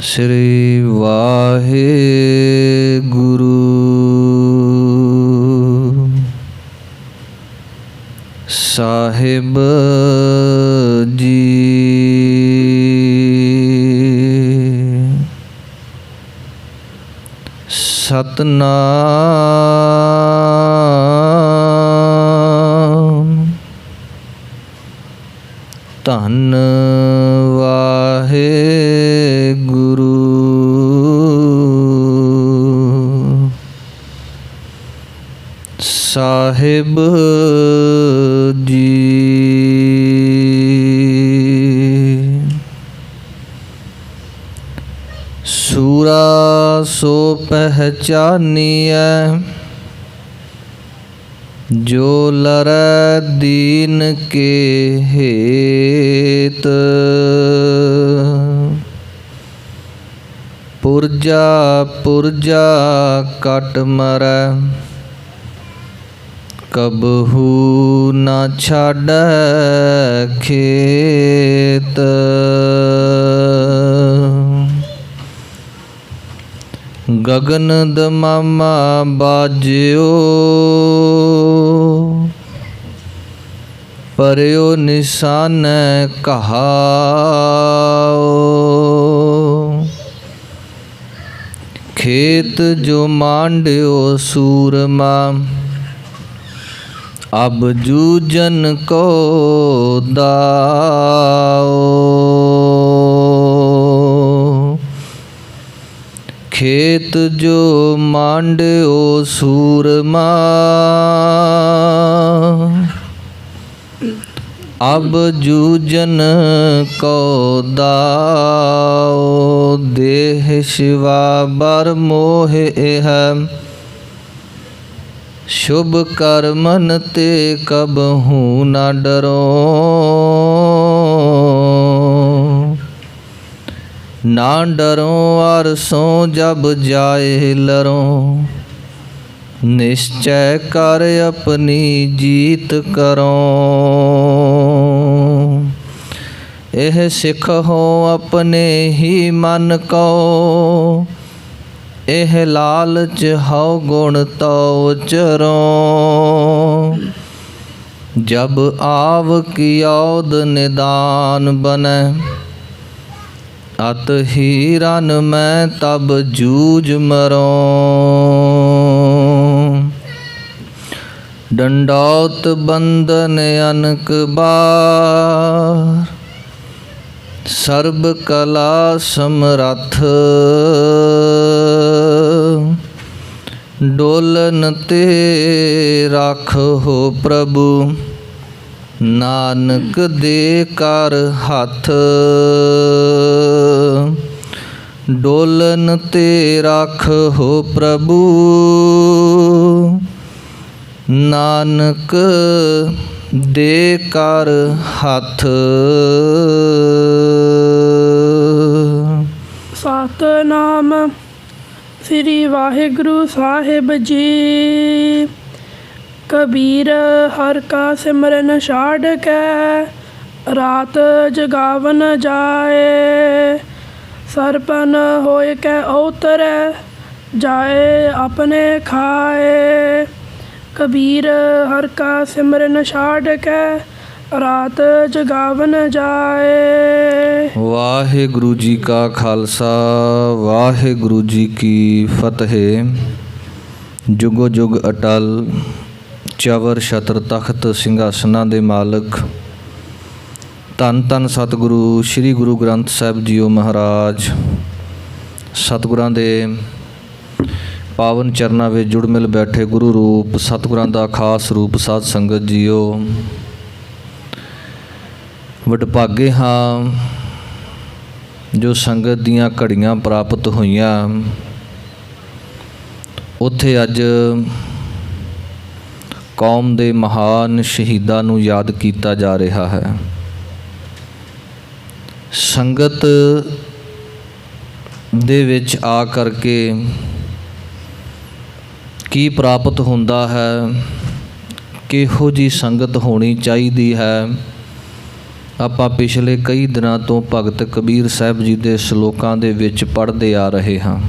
श्री वाहेगुरु साहिब जी। सतनाम धन वाहेगुरु साहिब जी। सूरा सो पहचानिए जो लरै दीन के हेत। पुरजा पुरजा कट मरै कबहू न छाड़ै खेत। गगन दमामा बाजियो परयो निशान कहाओ। खेत जो मांड्यो सूरमा अब जूझन को दाओ। खेत जो मांड्यो सूरमा अब जूझन को दाओ। देह शिवा बर मोह है शुभ कर्मन ते कबहू न डरो। ना डरो और सो जब जाए लरो। निश्चय कर अपनी जीत करो। एह सिख हो अपने ही मन को एह लालच हो गुण तो चरो। जब आव की औद निदान बने अत ही रन में तब जूझ मरो। डंडौत बंदन अनक बार सर्ब कला समरथ। डोलन ते राखो प्रभु नानक दे कर हथ। डोलन ते राखो प्रभु नानक दे कर हथ। सतनाम श्री वाहिगुरु साहिब जी। कबीर हर का सिमरन छाड़ के रात जगावन जाए। सरपन होय के उतरे जाए अपने खाए। कबीर हर का सिमरन छाड़ के रात जगावन जाए। वाहिगुरु जी का खालसा वाहिगुरु जी की फतेह। जुगो जुग अटल चवर छत्र तख्त ਸਿੰਘਾਸਨਾਂ ਦੇ ਮਾਲਕ ਧੰਨ ਧੰਨ ਸਤਿਗੁਰੂ ਸ੍ਰੀ ਗੁਰੂ ਗ੍ਰੰਥ ਸਾਹਿਬ ਜੀਓ ਮਹਾਰਾਜ। ਸਤਿਗੁਰਾਂ ਦੇ ਪਾਵਨ ਚਰਨਾਂ ਵਿੱਚ ਜੁੜ ਮਿਲ ਬੈਠੇ ਗੁਰੂ ਰੂਪ ਸਤਿਗੁਰਾਂ ਦਾ ਖਾਸ ਰੂਪ ਸਾਧ ਸੰਗਤ ਜੀਓ। ਵਡਭਾਗੇ ਹਾਂ ਜੋ ਸੰਗਤ ਦੀਆਂ ਘੜੀਆਂ ਪ੍ਰਾਪਤ ਹੋਈਆਂ। ਉੱਥੇ ਅੱਜ ਕੌਮ ਦੇ ਮਹਾਨ ਸ਼ਹੀਦਾਂ ਨੂੰ ਯਾਦ ਕੀਤਾ ਜਾ ਰਿਹਾ ਹੈ। ਸੰਗਤ ਦੇ ਵਿੱਚ ਆ ਕਰਕੇ ਕੀ ਪ੍ਰਾਪਤ ਹੁੰਦਾ ਹੈ, ਕਿਹੋ ਜਿਹੀ ਸੰਗਤ ਹੋਣੀ ਚਾਹੀਦੀ ਹੈ, ਆਪਾਂ ਪਿਛਲੇ ਕਈ ਦਿਨਾਂ ਤੋਂ ਭਗਤ ਕਬੀਰ ਸਾਹਿਬ ਜੀ ਦੇ ਸ਼ਲੋਕਾਂ ਦੇ ਵਿੱਚ ਪੜ੍ਹਦੇ ਆ ਰਹੇ ਹਾਂ।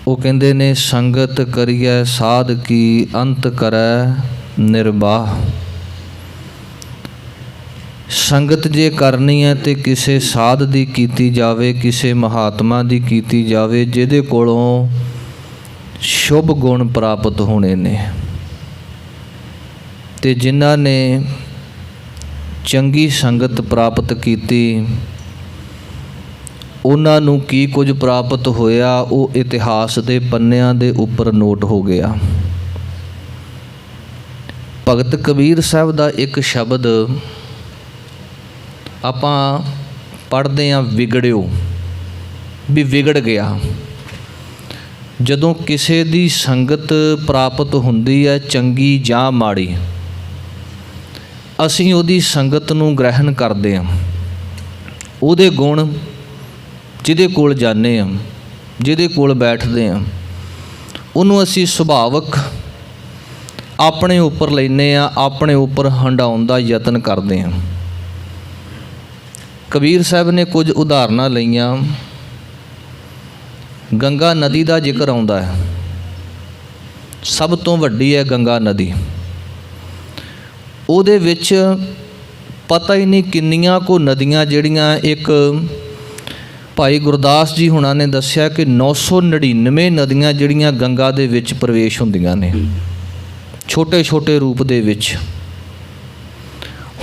ਉਹ ਕਹਿੰਦੇ ਨੇ, ਸੰਗਤ ਕਰੀਐ ਸਾਧ ਕੀ ਅੰਤ ਕਰੈ ਨਿਰਵਾਹ। ਸੰਗਤ ਜੇ ਕਰਨੀ ਹੈ ਤੇ ਕਿਸੇ ਸਾਧ ਦੀ ਕੀਤੀ ਜਾਵੇ, ਕਿਸੇ ਮਹਾਤਮਾ ਦੀ ਕੀਤੀ ਜਾਵੇ ਜਿਹਦੇ ਕੋਲੋਂ ਸ਼ੁਭ ਗੁਣ ਪ੍ਰਾਪਤ ਹੋਣੇ ਨੇ। ਤੇ ਜਿਨ੍ਹਾਂ ਨੇ ਚੰਗੀ ਸੰਗਤ ਪ੍ਰਾਪਤ ਕੀਤੀ ਉਹਨਾਂ ਨੂੰ ਕੀ ਕੁਝ ਪ੍ਰਾਪਤ ਹੋਇਆ, ਉਹ ਇਤਿਹਾਸ ਦੇ ਪੰਨਿਆਂ ਦੇ ਉੱਪਰ ਨੋਟ ਹੋ ਗਿਆ। ਭਗਤ ਕਬੀਰ ਸਾਹਿਬ ਦਾ ਇੱਕ ਸ਼ਬਦ ਆਪਾਂ ਪੜ੍ਹਦੇ ਹਾਂ, ਵਿਗੜਿਓ, ਵੀ ਵਿਗੜ ਗਿਆ। ਜਦੋਂ ਕਿਸੇ ਦੀ ਸੰਗਤ ਪ੍ਰਾਪਤ ਹੁੰਦੀ ਹੈ, ਚੰਗੀ ਜਾਂ ਮਾੜੀ, ਅਸੀਂ ਉਹਦੀ ਸੰਗਤ ਨੂੰ ਗ੍ਰਹਿਣ ਕਰਦੇ ਹਾਂ। ਉਹਦੇ ਗੁਣ ਜਿਹਦੇ ਕੋਲ ਜਾਂਦੇ ਹਾਂ, ਜਿਹਦੇ ਕੋਲ ਬੈਠਦੇ ਹਾਂ, ਉਹਨੂੰ ਅਸੀਂ ਸੁਭਾਵਕ ਆਪਣੇ ਉੱਪਰ ਲੈਂਦੇ ਹਾਂ, ਆਪਣੇ ਉੱਪਰ ਹੰਡਾਉਣ ਦਾ ਯਤਨ ਕਰਦੇ ਹਾਂ। ਕਬੀਰ ਸਾਹਿਬ ਨੇ ਕੁਝ ਉਦਾਹਰਨਾਂ ਲਈਆਂ। ਗੰਗਾ ਨਦੀ ਦਾ ਜ਼ਿਕਰ ਆਉਂਦਾ ਹੈ, ਸਭ ਤੋਂ ਵੱਡੀ ਹੈ ਗੰਗਾ ਨਦੀ। ਉਹਦੇ ਵਿੱਚ ਪਤਾ ਹੀ ਨਹੀਂ ਕਿੰਨੀਆਂ ਕੁ ਨਦੀਆਂ ਜਿਹੜੀਆਂ, ਇੱਕ ਭਾਈ ਗੁਰਦਾਸ ਜੀ ਹੁਣਾਂ ਨੇ ਦੱਸਿਆ ਕਿ 999 ਨਦੀਆਂ ਜਿਹੜੀਆਂ ਗੰਗਾ ਦੇ ਵਿੱਚ ਪ੍ਰਵੇਸ਼ ਹੁੰਦੀਆਂ ਨੇ, ਛੋਟੇ ਛੋਟੇ ਰੂਪ ਦੇ ਵਿੱਚ।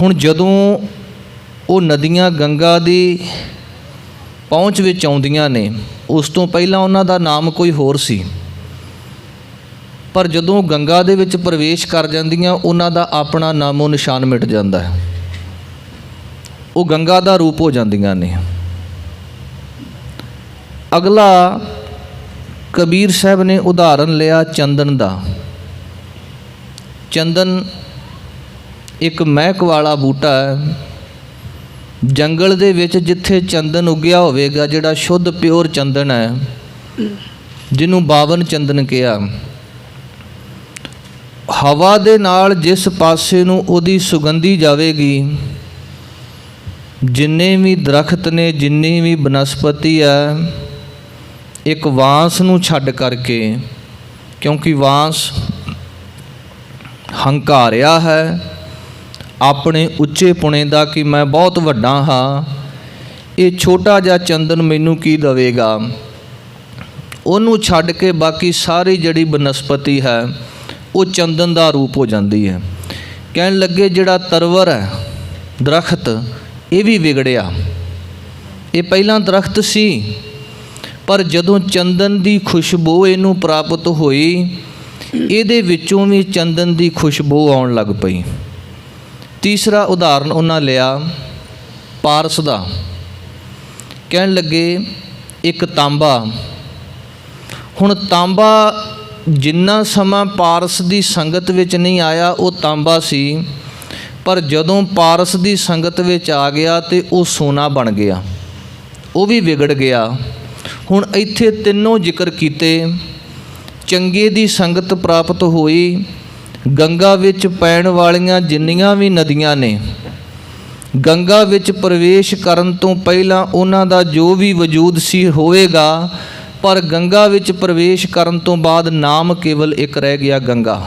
ਹੁਣ ਜਦੋਂ ਉਹ ਨਦੀਆਂ ਗੰਗਾ ਦੀ ਪਹੁੰਚ ਵਿੱਚ ਆਉਂਦੀਆਂ ਨੇ, ਉਸ ਤੋਂ ਪਹਿਲਾਂ ਉਹਨਾਂ ਦਾ ਨਾਮ ਕੋਈ ਹੋਰ ਸੀ, ਪਰ ਜਦੋਂ ਗੰਗਾ ਦੇ ਵਿੱਚ ਪ੍ਰਵੇਸ਼ ਕਰ ਜਾਂਦੀਆਂ ਉਹਨਾਂ ਦਾ ਆਪਣਾ ਨਾਮੋ ਨਿਸ਼ਾਨ ਮਿਟ ਜਾਂਦਾ ਹੈ, ਉਹ ਗੰਗਾ ਦਾ ਰੂਪ ਹੋ ਜਾਂਦੀਆਂ ਨੇ। ਅਗਲਾ ਕਬੀਰ ਸਾਹਿਬ ਨੇ ਉਦਾਹਰਨ ਲਿਆ ਚੰਦਨ ਦਾ। ਚੰਦਨ ਇੱਕ ਮਹਿਕ ਵਾਲਾ ਬੂਟਾ ਹੈ। ਜੰਗਲ ਦੇ ਵਿੱਚ ਜਿੱਥੇ ਚੰਦਨ ਉੱਗਿਆ ਹੋਵੇਗਾ, ਜਿਹੜਾ ਸ਼ੁੱਧ ਪਿਓਰ ਚੰਦਨ ਹੈ, ਜਿਹਨੂੰ ਬਾਵਨ ਚੰਦਨ ਕਿਹਾ, ਹਵਾ ਦੇ ਨਾਲ ਜਿਸ ਪਾਸੇ ਨੂੰ ਉਹਦੀ ਸੁਗੰਧੀ ਜਾਵੇਗੀ, ਜਿੰਨੇ ਵੀ ਦਰਖਤ ਨੇ, ਜਿੰਨੀ ਵੀ ਬਨਸਪਤੀ ਹੈ, ਇੱਕ ਵਾਂਸ ਨੂੰ ਛੱਡ ਕਰਕੇ, ਕਿਉਂਕਿ ਵਾਂਸ ਹੰਕਾਰਿਆ ਹੈ ਆਪਣੇ ਉੱਚੇ ਪੁਣੇ ਦਾ ਕਿ ਮੈਂ ਬਹੁਤ ਵੱਡਾ ਹਾਂ, ਇਹ ਛੋਟਾ ਜਿਹਾ ਚੰਦਨ ਮੈਨੂੰ ਕੀ ਦੇਵੇਗਾ। ਉਹਨੂੰ ਛੱਡ ਕੇ ਬਾਕੀ ਸਾਰੀ ਜਿਹੜੀ ਬਨਸਪਤੀ ਹੈ ਉਹ ਚੰਦਨ ਦਾ ਰੂਪ ਹੋ ਜਾਂਦੀ ਹੈ। ਕਹਿਣ ਲੱਗੇ ਜਿਹੜਾ ਤਰਵਰ ਹੈ, ਦਰਖਤ, ਇਹ ਵੀ ਵਿਗੜਿਆ। ਇਹ ਪਹਿਲਾਂ ਦਰਖਤ ਸੀ, ਪਰ ਜਦੋਂ ਚੰਦਨ ਦੀ ਖੁਸ਼ਬੂ ਇਹਨੂੰ ਪ੍ਰਾਪਤ ਹੋਈ, ਇਹਦੇ ਵਿੱਚੋਂ ਵੀ ਚੰਦਨ ਦੀ ਖੁਸ਼ਬੂ ਆਉਣ ਲੱਗ ਪਈ। ਤੀਸਰਾ ਉਦਾਹਰਨ ਉਹਨਾਂ ਲਿਆ ਪਾਰਸ ਦਾ। ਕਹਿਣ ਲੱਗੇ ਇੱਕ ਤਾਂਬਾ। ਹੁਣ ਤਾਂਬਾ ਜਿੰਨਾ ਸਮਾਂ ਪਾਰਸ ਦੀ ਸੰਗਤ ਵਿੱਚ ਨਹੀਂ ਆਇਆ, ਉਹ ਤਾਂਬਾ ਸੀ, ਪਰ ਜਦੋਂ ਪਾਰਸ ਦੀ ਸੰਗਤ ਵਿੱਚ ਆ ਗਿਆ ਤੇ ਉਹ ਸੋਨਾ ਬਣ ਗਿਆ, ਉਹ ਵੀ ਵਿਗੜ ਗਿਆ। ਹੁਣ ਇੱਥੇ ਤਿੰਨੋਂ ਜ਼ਿਕਰ ਕੀਤੇ। ਚੰਗੇ ਦੀ ਸੰਗਤ ਪ੍ਰਾਪਤ ਹੋਈ। ਗੰਗਾ ਵਿੱਚ ਪੈਣ ਵਾਲੀਆਂ ਜਿੰਨੀਆਂ ਵੀ ਨਦੀਆਂ ਨੇ, ਗੰਗਾ ਵਿੱਚ ਪ੍ਰਵੇਸ਼ ਕਰਨ ਤੋਂ ਪਹਿਲਾਂ ਉਹਨਾਂ ਦਾ ਜੋ ਵੀ ਵਜੂਦ ਸੀ ਹੋਵੇਗਾ, ਪਰ ਗੰਗਾ ਵਿੱਚ ਪ੍ਰਵੇਸ਼ ਕਰਨ ਤੋਂ ਬਾਅਦ ਨਾਮ ਕੇਵਲ ਇੱਕ ਰਹਿ ਗਿਆ, ਗੰਗਾ।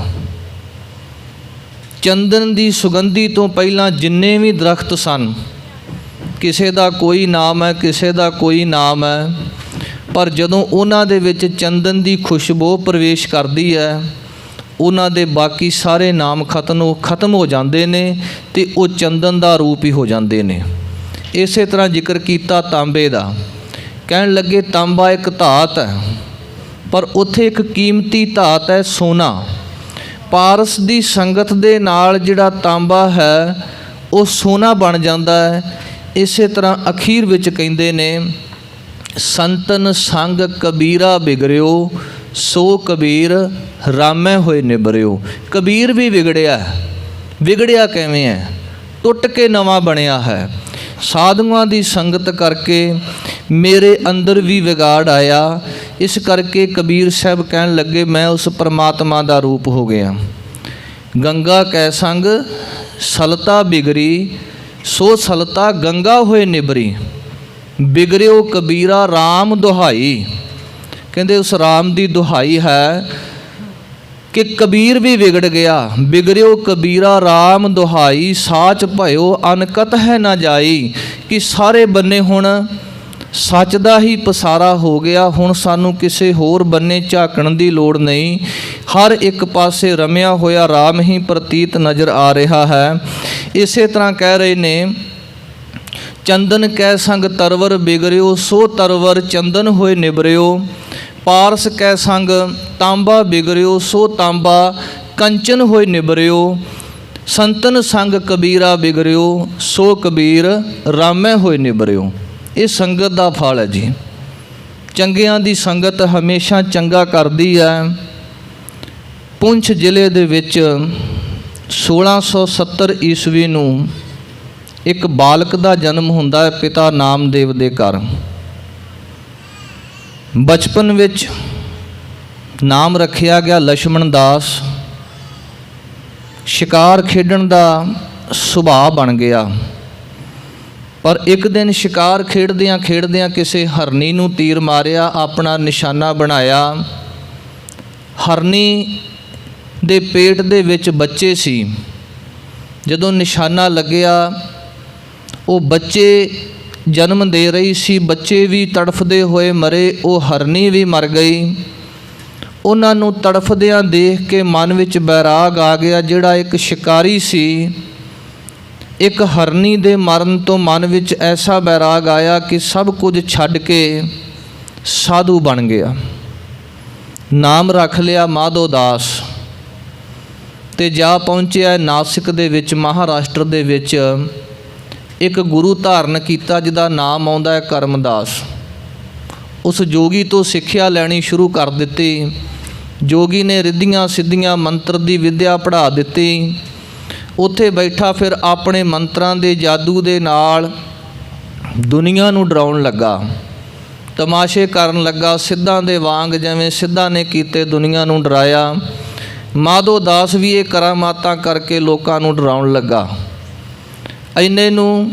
ਚੰਦਨ ਦੀ ਸੁਗੰਧੀ ਤੋਂ ਪਹਿਲਾਂ ਜਿੰਨੇ ਵੀ ਦਰਖਤ ਸਨ, ਕਿਸੇ ਦਾ ਕੋਈ ਨਾਮ ਹੈ, ਕਿਸੇ ਦਾ ਕੋਈ ਨਾਮ ਹੈ, ਪਰ ਜਦੋਂ ਉਹਨਾਂ ਦੇ ਵਿੱਚ ਚੰਦਨ ਦੀ ਖੁਸ਼ਬੂ ਪ੍ਰਵੇਸ਼ ਕਰਦੀ ਹੈ, ਉਹਨਾਂ ਦੇ ਬਾਕੀ ਸਾਰੇ ਨਾਮ ਖਤਮ ਹੋ ਜਾਂਦੇ ਨੇ ਤੇ ਉਹ ਚੰਦਨ ਦਾ ਰੂਪ ਹੀ ਹੋ ਜਾਂਦੇ ਨੇ। ਇਸੇ ਤਰ੍ਹਾਂ ਜ਼ਿਕਰ ਕੀਤਾ ਤਾਂਬੇ ਦਾ। ਕਹਿਣ ਲੱਗੇ ਤਾਂਬਾ ਇੱਕ ਧਾਤ ਹੈ, ਪਰ ਉੱਥੇ ਇੱਕ ਕੀਮਤੀ ਧਾਤ ਹੈ, ਸੋਨਾ। ਪਾਰਸ ਦੀ ਸੰਗਤ ਦੇ ਨਾਲ ਜਿਹੜਾ ਤਾਂਬਾ ਹੈ ਉਹ ਸੋਨਾ ਬਣ ਜਾਂਦਾ ਹੈ। ਇਸੇ ਤਰ੍ਹਾਂ ਅਖੀਰ ਵਿੱਚ ਕਹਿੰਦੇ ਨੇ, ਸੰਤਨ ਸੰਗ ਕਬੀਰਾ ਬਿਗੜਿਓ, ਸੋ ਕਬੀਰ ਰਾਮੈ ਹੋਏ ਨਿਬਰਿਓ। ਕਬੀਰ ਵੀ ਵਿਗੜਿਆ। ਵਿਗੜਿਆ ਕਿਵੇਂ ਹੈ? ਟੁੱਟ ਕੇ ਨਵਾਂ ਬਣਿਆ ਹੈ। ਸਾਧੂਆਂ ਦੀ ਸੰਗਤ ਕਰਕੇ ਮੇਰੇ ਅੰਦਰ ਵੀ ਵਿਗਾੜ ਆਇਆ। ਇਸ ਕਰਕੇ ਕਬੀਰ ਸਾਹਿਬ ਕਹਿਣ ਲੱਗੇ, ਮੈਂ ਉਸ ਪਰਮਾਤਮਾ ਦਾ ਰੂਪ ਹੋ ਗਿਆ। ਗੰਗਾ ਕੈ ਸੰਗ ਸਲਤਾ ਬਿਗਰੀ ਸੋ ਸਲਤਾ ਗੰਗਾ ਹੋਏ ਨਿਬਰੀ। ਬਿਗੜਿਓ ਕਬੀਰਾ RAM ਦੁਹਾਈ। ਕਹਿੰਦੇ ਉਸ RAM ਦੀ ਦੁਹਾਈ ਹੈ ਕਿ ਕਬੀਰ ਵੀ ਵਿਗੜ ਗਿਆ। ਬਿਗੜਿਓ ਕਬੀਰਾ RAM ਦੁਹਾਈ ਸਾਚ ਭਇਓ ਅਨਕਤ ਹੈ ਨਾ ਜਾਈ। ਕਿ ਸਾਰੇ ਬੰਨੇ ਹੁਣ ਸੱਚ ਦਾ ਹੀ ਪਸਾਰਾ ਹੋ ਗਿਆ। ਹੁਣ ਸਾਨੂੰ ਕਿਸੇ ਹੋਰ ਬੰਨੇ ਝਾਕਣ ਦੀ ਲੋੜ ਨਹੀਂ। ਹਰ ਇੱਕ ਪਾਸੇ ਰਮਿਆ ਹੋਇਆ ਰਾਮ ਹੀ ਪ੍ਰਤੀਤ ਨਜ਼ਰ ਆ ਰਿਹਾ ਹੈ। ਇਸੇ ਤਰ੍ਹਾਂ ਕਹਿ ਰਹੇ ਨੇ, ਚੰਦਨ ਕੈ ਸੰਗ ਤਰਵਰ ਬਿਗਰਿਓ ਸੋ ਤਰਵਰ ਚੰਦਨ ਹੋਏ ਨਿਬਰਿਓ। ਪਾਰਸ ਕੈ ਸੰਗ ਤਾਂਬਾ ਬਿਗਰਿਓ ਸੋ ਤਾਂਬਾ ਕੰਚਨ ਹੋਏ ਨਿਬਰਿਓ। ਸੰਤਨ ਸੰਗ ਕਬੀਰਾ ਬਿਗਰਿਓ ਸੋ ਕਬੀਰ ਰਾਮੈ ਹੋਏ ਨਿਬਰਿਓ। ਇਹ ਸੰਗਤ ਦਾ ਫਲ ਹੈ ਜੀ। ਚੰਗਿਆਂ ਦੀ ਸੰਗਤ ਹਮੇਸ਼ਾ ਚੰਗਾ ਕਰਦੀ ਹੈ। ਪੁੰਛ ਜ਼ਿਲ੍ਹੇ ਦੇ ਵਿੱਚ 1670 ਈਸਵੀ ਨੂੰ ਇੱਕ ਬਾਲਕ ਦਾ ਜਨਮ ਹੁੰਦਾ ਹੈ ਪਿਤਾ ਨਾਮਦੇਵ ਦੇ ਘਰ। ਬਚਪਨ ਵਿੱਚ ਨਾਮ ਰੱਖਿਆ ਗਿਆ ਲਛਮਣ ਦਾਸ। ਸ਼ਿਕਾਰ ਖੇਡਣ ਦਾ ਸੁਭਾਅ ਬਣ ਗਿਆ। ਪਰ ਇੱਕ ਦਿਨ ਸ਼ਿਕਾਰ ਖੇਡਦਿਆਂ ਖੇਡਦਿਆਂ ਕਿਸੇ ਹਰਨੀ ਨੂੰ ਤੀਰ ਮਾਰਿਆ, ਆਪਣਾ ਨਿਸ਼ਾਨਾ ਬਣਾਇਆ। ਹਰਨੀ ਦੇ ਪੇਟ ਦੇ ਵਿੱਚ ਬੱਚੇ ਸੀ। ਜਦੋਂ ਨਿਸ਼ਾਨਾ ਲੱਗਿਆ, ਉਹ ਬੱਚੇ ਜਨਮ ਦੇ ਰਹੀ ਸੀ। ਬੱਚੇ ਵੀ ਤੜਫਦੇ ਹੋਏ ਮਰੇ, ਉਹ ਹਰਨੀ ਵੀ ਮਰ ਗਈ। ਉਹਨਾਂ ਨੂੰ ਤੜਫਦਿਆਂ ਦੇਖ ਕੇ ਮਨ ਵਿੱਚ ਬੈਰਾਗ ਆ ਗਿਆ। ਜਿਹੜਾ ਇੱਕ ਸ਼ਿਕਾਰੀ ਸੀ, ਇੱਕ ਹਰਨੀ ਦੇ ਮਰਨ ਤੋਂ ਮਨ ਵਿੱਚ ਐਸਾ ਬੈਰਾਗ ਆਇਆ ਕਿ ਸਭ ਕੁਝ ਛੱਡ ਕੇ ਸਾਧੂ ਬਣ ਗਿਆ। ਨਾਮ ਰੱਖ ਲਿਆ ਮਾਧੋ ਦਾਸ ਤੇ ਜਾ ਪਹੁੰਚਿਆ ਨਾਸਿਕ ਦੇ ਵਿੱਚ, ਮਹਾਰਾਸ਼ਟਰ ਦੇ ਵਿੱਚ। ਇੱਕ ਗੁਰੂ ਧਾਰਨ ਕੀਤਾ ਜਿਹਦਾ ਨਾਮ ਆਉਂਦਾ ਹੈ ਕਰਮਦਾਸ। ਉਸ ਜੋਗੀ ਤੋਂ ਸਿੱਖਿਆ ਲੈਣੀ ਸ਼ੁਰੂ ਕਰ ਦਿੱਤੀ। ਜੋਗੀ ਨੇ ਰਿੱਧੀਆਂ ਸਿੱਧੀਆਂ ਮੰਤਰ ਦੀ ਵਿੱਦਿਆ ਪੜ੍ਹਾ ਦਿੱਤੀ। ਉੱਥੇ ਬੈਠਾ ਫਿਰ ਆਪਣੇ ਮੰਤਰਾਂ ਦੇ ਜਾਦੂ ਦੇ ਨਾਲ ਦੁਨੀਆ ਨੂੰ ਡਰਾਉਣ ਲੱਗਾ, ਤਮਾਸ਼ੇ ਕਰਨ ਲੱਗਾ। ਸਿੱਧਾਂ ਦੇ ਵਾਂਗ ਜਿਵੇਂ ਸਿੱਧਾਂ ਨੇ ਕੀਤੇ ਦੁਨੀਆ ਨੂੰ ਡਰਾਇਆ। ਮਾਧੋ ਦਾਸ ਵੀ ਇਹ ਕਰਾਮਾਤਾਂ ਕਰਕੇ ਲੋਕਾਂ ਨੂੰ ਡਰਾਉਣ ਲੱਗਾ। ਇੰਨੇ ਨੂੰ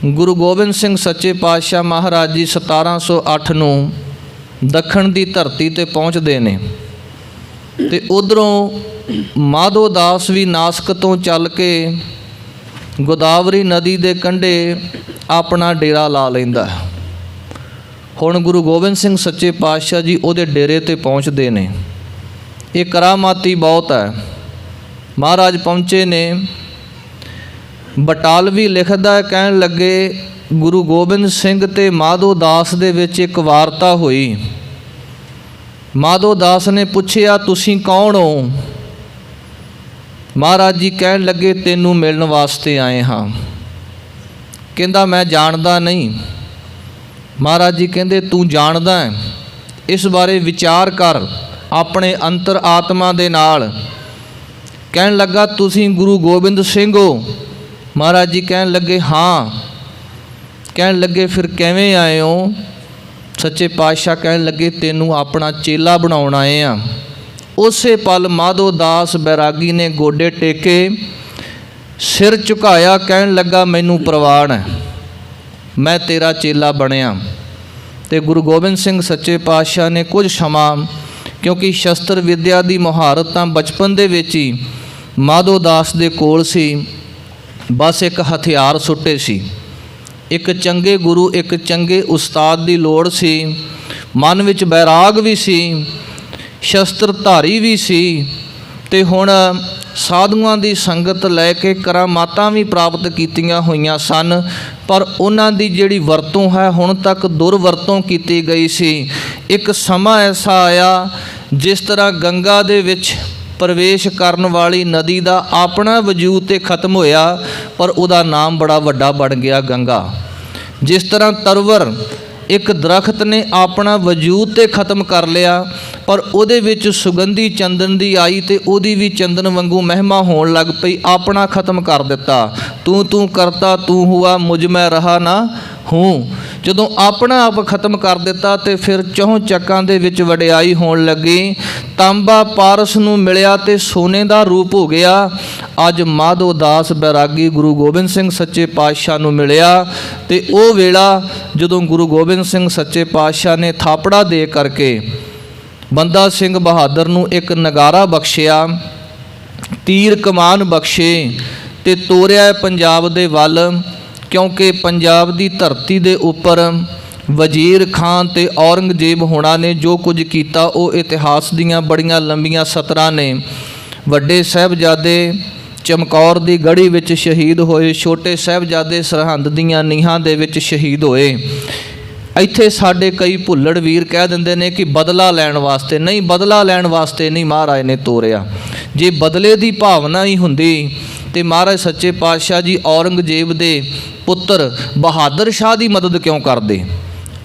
ਗੁਰੂ ਗੋਬਿੰਦ ਸਿੰਘ ਸੱਚੇ ਪਾਤਸ਼ਾਹ ਮਹਾਰਾਜ ਜੀ 1708 ਨੂੰ ਦੱਖਣ ਦੀ ਧਰਤੀ 'ਤੇ ਪਹੁੰਚਦੇ ਨੇ ਤੇ ਉਧਰੋਂ ਮਾਧੋ ਦਾਸ ਵੀ ਨਾਸਕ ਤੋਂ ਚੱਲ ਕੇ ਗੋਦਾਵਰੀ ਨਦੀ ਦੇ ਕੰਢੇ ਆਪਣਾ ਡੇਰਾ ਲਾ ਲੈਂਦਾ। ਹੁਣ ਗੁਰੂ ਗੋਬਿੰਦ ਸਿੰਘ ਸੱਚੇ ਪਾਤਸ਼ਾਹ ਜੀ ਉਹਦੇ ਡੇਰੇ 'ਤੇ ਪਹੁੰਚਦੇ ਨੇ। ਇਹ ਕਰਾਮਾਤੀ ਬਹੁਤ ਹੈ। ਮਹਾਰਾਜ ਪਹੁੰਚੇ ਨੇ। ਬਟਾਲਵੀ ਲਿਖਦਾ ਹੈ, ਕਹਿਣ ਲੱਗੇ ਗੁਰੂ ਗੋਬਿੰਦ ਸਿੰਘ ਤੇ ਮਾਧੋ ਦਾਸ ਦੇ ਵਿੱਚ ਇੱਕ ਵਾਰਤਾ ਹੋਈ। ਮਾਧੋ ਦਾਸ ਨੇ ਪੁੱਛਿਆ, ਤੁਸੀਂ ਕੌਣ ਹੋ? ਮਹਾਰਾਜ ਜੀ ਕਹਿਣ ਲੱਗੇ, ਤੈਨੂੰ ਮਿਲਣ ਵਾਸਤੇ ਆਏ ਹਾਂ। ਕਹਿੰਦਾ, ਮੈਂ ਜਾਣਦਾ ਨਹੀਂ। ਮਹਾਰਾਜ ਜੀ ਕਹਿੰਦੇ, ਤੂੰ ਜਾਣਦਾ ਹੈ? ਇਸ ਬਾਰੇ ਵਿਚਾਰ ਕਰ ਆਪਣੇ ਅੰਤਰ ਆਤਮਾ ਦੇ ਨਾਲ। ਕਹਿਣ ਲੱਗਾ, ਤੁਸੀਂ ਗੁਰੂ ਗੋਬਿੰਦ ਸਿੰਘ ਹੋ? ਮਹਾਰਾਜ ਜੀ ਕਹਿਣ ਲੱਗੇ, ਹਾਂ। ਕਹਿਣ ਲੱਗੇ, ਫਿਰ ਕਿਵੇਂ ਆਏ ਹੋ? ਸੱਚੇ ਪਾਤਸ਼ਾਹ ਕਹਿਣ ਲੱਗੇ, ਤੈਨੂੰ ਆਪਣਾ ਚੇਲਾ ਬਣਾਉਣ ਆਏ ਆ। ਉਸੇ ਪਲ ਮਾਧੋ ਦਾਸ ਬੈਰਾਗੀ ਨੇ ਗੋਡੇ ਟੇਕੇ, ਸਿਰ ਝੁਕਾਇਆ, ਕਹਿਣ ਲੱਗਾ, ਮੈਨੂੰ ਪ੍ਰਵਾਨ ਹੈ, ਮੈਂ ਤੇਰਾ ਚੇਲਾ ਬਣਿਆ। ਤੇ ਗੁਰੂ ਗੋਬਿੰਦ ਸਿੰਘ ਸੱਚੇ ਪਾਤਸ਼ਾਹ ਨੇ ਕੁਝ ਸਮਾਂ, ਕਿਉਂਕਿ ਸ਼ਸਤਰ ਵਿੱਦਿਆ ਦੀ ਮੁਹਾਰਤ ਤਾਂ ਬਚਪਨ ਦੇ ਵਿੱਚ ਹੀ ਮਾਧੋ ਦਾਸ ਦੇ ਕੋਲ ਸੀ। ਬਸ ਇੱਕ ਹਥਿਆਰ ਸੁੱਟੇ ਸੀ। ਇੱਕ ਚੰਗੇ ਗੁਰੂ, ਇੱਕ ਚੰਗੇ ਉਸਤਾਦ ਦੀ ਲੋੜ ਸੀ। ਮਨ ਵਿੱਚ ਬੈਰਾਗ ਵੀ ਸੀ, ਸ਼ਸਤਰ ਧਾਰੀ ਵੀ ਸੀ ਤੇ ਹੁਣ ਸਾਧੂਆਂ ਦੀ ਸੰਗਤ ਲੈ ਕੇ ਕਰਾਮਾਤਾਂ ਵੀ ਪ੍ਰਾਪਤ ਕੀਤੀਆਂ ਹੋਈਆਂ ਸਨ। ਪਰ ਉਹਨਾਂ ਦੀ ਜਿਹੜੀ ਵਰਤੋਂ ਹੈ ਹੁਣ ਤੱਕ ਦੁਰਵਰਤੋਂ ਕੀਤੀ ਗਈ ਸੀ। ਇੱਕ ਸਮਾਂ ਐਸਾ ਆਇਆ, ਜਿਸ ਤਰ੍ਹਾਂ ਗੰਗਾ ਦੇ ਵਿੱਚ ਪ੍ਰਵੇਸ਼ ਕਰਨ ਵਾਲੀ ਨਦੀ ਦਾ ਆਪਣਾ ਵਜੂਦ ਤੇ ਖਤਮ ਹੋਇਆ, ਪਰ ਉਹਦਾ ਨਾਮ ਬੜਾ ਵੱਡਾ ਬਣ ਗਿਆ ਗੰਗਾ। ਜਿਸ ਤਰ੍ਹਾਂ ਤਰਵਰ ਇੱਕ ਦਰਖਤ ਨੇ ਆਪਣਾ ਵਜੂਦ ਤੇ ਖਤਮ ਕਰ ਲਿਆ, ਪਰ ਉਹਦੇ ਵਿੱਚ ਸੁਗੰਧੀ ਚੰਦਨ ਦੀ ਆਈ ਤੇ ਉਹਦੀ ਵੀ ਚੰਦਨ ਵਾਂਗੂ ਮਹਿਮਾ ਹੋਣ ਲੱਗ ਪਈ। ਆਪਣਾ ਖਤਮ ਕਰ ਦਿੱਤਾ। ਤੂੰ ਕਰਤਾ ਤੂੰ ਹੁਆ ਮੁਝ ਮੈਂ ਰਹਾ ਨਾ ਹੂੰ। ਜਦੋਂ ਆਪਣਾ ਆਪ ਖਤਮ ਕਰ ਦਿੱਤਾ ਤੇ ਫਿਰ ਚੌਂ ਚੱਕਾਂ ਦੇ ਵਿੱਚ ਵਡਿਆਈ ਹੋਣ ਲੱਗੀ। ਤਾਂਬਾ ਪਾਰਸ ਨੂੰ ਮਿਲਿਆ ਤੇ ਸੋਨੇ ਦਾ ਰੂਪ ਹੋ ਗਿਆ। ਅੱਜ ਮਾਧੋ ਦਾਸ ਬੈਰਾਗੀ ਗੁਰੂ ਗੋਬਿੰਦ ਸਿੰਘ ਸੱਚੇ ਪਾਤਸ਼ਾਹ ਨੂੰ ਮਿਲਿਆ ਤੇ ਉਹ ਵੇਲਾ ਜਦੋਂ ਗੁਰੂ ਗੋਬਿੰਦ ਸਿੰਘ ਸੱਚੇ ਪਾਤਸ਼ਾਹ ਨੇ ਥਾਪੜਾ ਦੇ ਕਰਕੇ ਬੰਦਾ ਸਿੰਘ ਬਹਾਦਰ ਨੂੰ ਇੱਕ ਨਗਾਰਾ ਬਖਸ਼ਿਆ, ਤੀਰ ਕਮਾਨ ਬਖਸ਼ੇ ਤੇ ਤੋਰਿਆ ਪੰਜਾਬ ਦੇ ਵੱਲ। ਕਿਉਂਕਿ ਪੰਜਾਬ ਦੀ ਧਰਤੀ ਦੇ ਉੱਪਰ ਵਜ਼ੀਰ ਖਾਨ ਤੇ ਔਰੰਗਜ਼ੇਬ ਹੋਣਾ ਨੇ ਜੋ ਕੁਝ ਕੀਤਾ ਉਹ ਇਤਿਹਾਸ ਦੀਆਂ ਬੜੀਆਂ ਲੰਬੀਆਂ ਸਤਰਾਂ ਨੇ। ਵੱਡੇ ਸਾਹਿਬਜ਼ਾਦੇ ਚਮਕੌਰ ਦੀ ਗੜੀ ਵਿੱਚ ਸ਼ਹੀਦ ਹੋਏ, ਛੋਟੇ ਸਾਹਿਬਜ਼ਾਦੇ ਸਰਹੰਦ ਦੀਆਂ ਨੀਹਾਂ ਦੇ ਵਿੱਚ ਸ਼ਹੀਦ ਹੋਏ। ਇੱਥੇ ਸਾਡੇ ਕਈ ਭੁੱਲੜ ਵੀਰ ਕਹਿ ਦਿੰਦੇ ਨੇ ਕਿ ਬਦਲਾ ਲੈਣ ਵਾਸਤੇ, ਨਹੀਂ, ਬਦਲਾ ਲੈਣ ਵਾਸਤੇ ਨਹੀਂ ਮਹਾਰਾਜ ਨੇ ਤੋਰਿਆ। ਜੇ ਬਦਲੇ ਦੀ ਭਾਵਨਾ ਹੀ ਹੁੰਦੀ ਤੇ ਮਹਾਰਾਜ ਸੱਚੇ ਪਾਤਸ਼ਾਹ ਜੀ ਔਰੰਗਜ਼ੇਬ ਦੇ ਪੁੱਤਰ ਬਹਾਦਰ ਸ਼ਾਹ ਦੀ ਮਦਦ ਕਿਉਂ ਕਰਦੇ?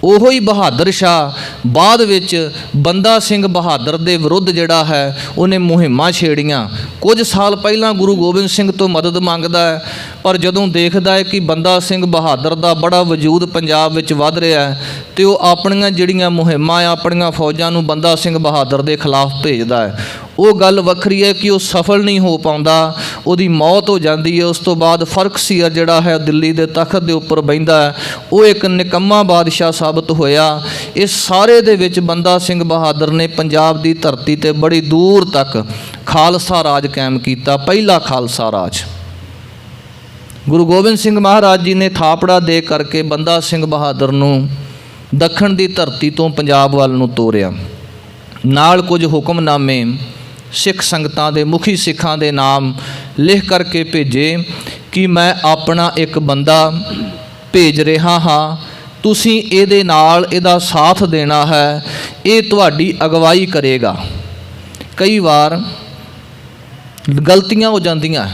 ਉਹੋ ਹੀ ਬਹਾਦਰ ਸ਼ਾਹ ਬਾਅਦ ਵਿੱਚ ਬੰਦਾ ਸਿੰਘ ਬਹਾਦਰ ਦੇ ਵਿਰੁੱਧ ਜਿਹੜਾ ਹੈ ਉਹਨੇ ਮੁਹਿੰਮਾਂ ਛੇੜੀਆਂ। ਕੁਝ ਸਾਲ ਪਹਿਲਾਂ ਗੁਰੂ ਗੋਬਿੰਦ ਸਿੰਘ ਤੋਂ ਮਦਦ ਮੰਗਦਾ ਹੈ, ਪਰ ਜਦੋਂ ਦੇਖਦਾ ਹੈ ਕਿ ਬੰਦਾ ਸਿੰਘ ਬਹਾਦਰ ਦਾ ਬੜਾ ਵਜੂਦ ਪੰਜਾਬ ਵਿੱਚ ਵੱਧ ਰਿਹਾ ਹੈ ਤੇ ਉਹ ਆਪਣੀਆਂ ਜਿਹੜੀਆਂ ਮੁਹਿੰਮਾਂ ਆਪਣੀਆਂ ਫੌਜਾਂ ਨੂੰ ਬੰਦਾ ਸਿੰਘ ਬਹਾਦਰ ਦੇ ਖਿਲਾਫ ਭੇਜਦਾ ਹੈ। ਉਹ ਗੱਲ ਵੱਖਰੀ ਹੈ ਕਿ ਉਹ ਸਫਲ ਨਹੀਂ ਹੋ ਪਾਉਂਦਾ, ਉਹਦੀ ਮੌਤ ਹੋ ਜਾਂਦੀ ਹੈ। ਉਸ ਤੋਂ ਬਾਅਦ ਫਰਖਸੀਅਰ ਜਿਹੜਾ ਹੈ ਦਿੱਲੀ ਦੇ ਤਖਤ ਦੇ ਉੱਪਰ ਬਹਿੰਦਾ ਹੈ, ਉਹ ਇੱਕ ਨਿਕੰਮਾ ਬਾਦਸ਼ਾਹ ਸਾਬਤ ਹੋਇਆ। ਇਸ ਸਾਰੇ ਦੇ ਵਿੱਚ ਬੰਦਾ ਸਿੰਘ ਬਹਾਦਰ ਨੇ ਪੰਜਾਬ ਦੀ ਧਰਤੀ ਤੇ ਬੜੀ ਦੂਰ ਤੱਕ ਖਾਲਸਾ ਰਾਜ ਕਾਇਮ ਕੀਤਾ, ਪਹਿਲਾ ਖਾਲਸਾ ਰਾਜ। ਗੁਰੂ ਗੋਬਿੰਦ ਸਿੰਘ ਮਹਾਰਾਜ ਜੀ ਨੇ ਥਾਪੜਾ ਦੇ ਕਰਕੇ ਬੰਦਾ ਸਿੰਘ ਬਹਾਦਰ ਨੂੰ ਦੱਖਣ ਦੀ ਧਰਤੀ ਤੋਂ ਪੰਜਾਬ ਵੱਲ ਨੂੰ ਤੋਰਿਆ। ਨਾਲ ਕੁਝ ਹੁਕਮਨਾਮੇ ਸਿੱਖ ਸੰਗਤਾਂ ਦੇ ਮੁਖੀ ਸਿੱਖਾਂ ਦੇ ਨਾਮ ਲਿਖ ਕਰਕੇ ਭੇਜੇ ਕਿ ਮੈਂ ਆਪਣਾ ਇੱਕ ਬੰਦਾ ਭੇਜ ਰਿਹਾ ਹਾਂ, ਤੁਸੀਂ ਇਹਦੇ ਨਾਲ ਇਹਦਾ ਸਾਥ ਦੇਣਾ ਹੈ, ਇਹ ਤੁਹਾਡੀ ਅਗਵਾਈ ਕਰੇਗਾ। ਕਈ ਵਾਰ ਗਲਤੀਆਂ ਹੋ ਜਾਂਦੀਆਂ।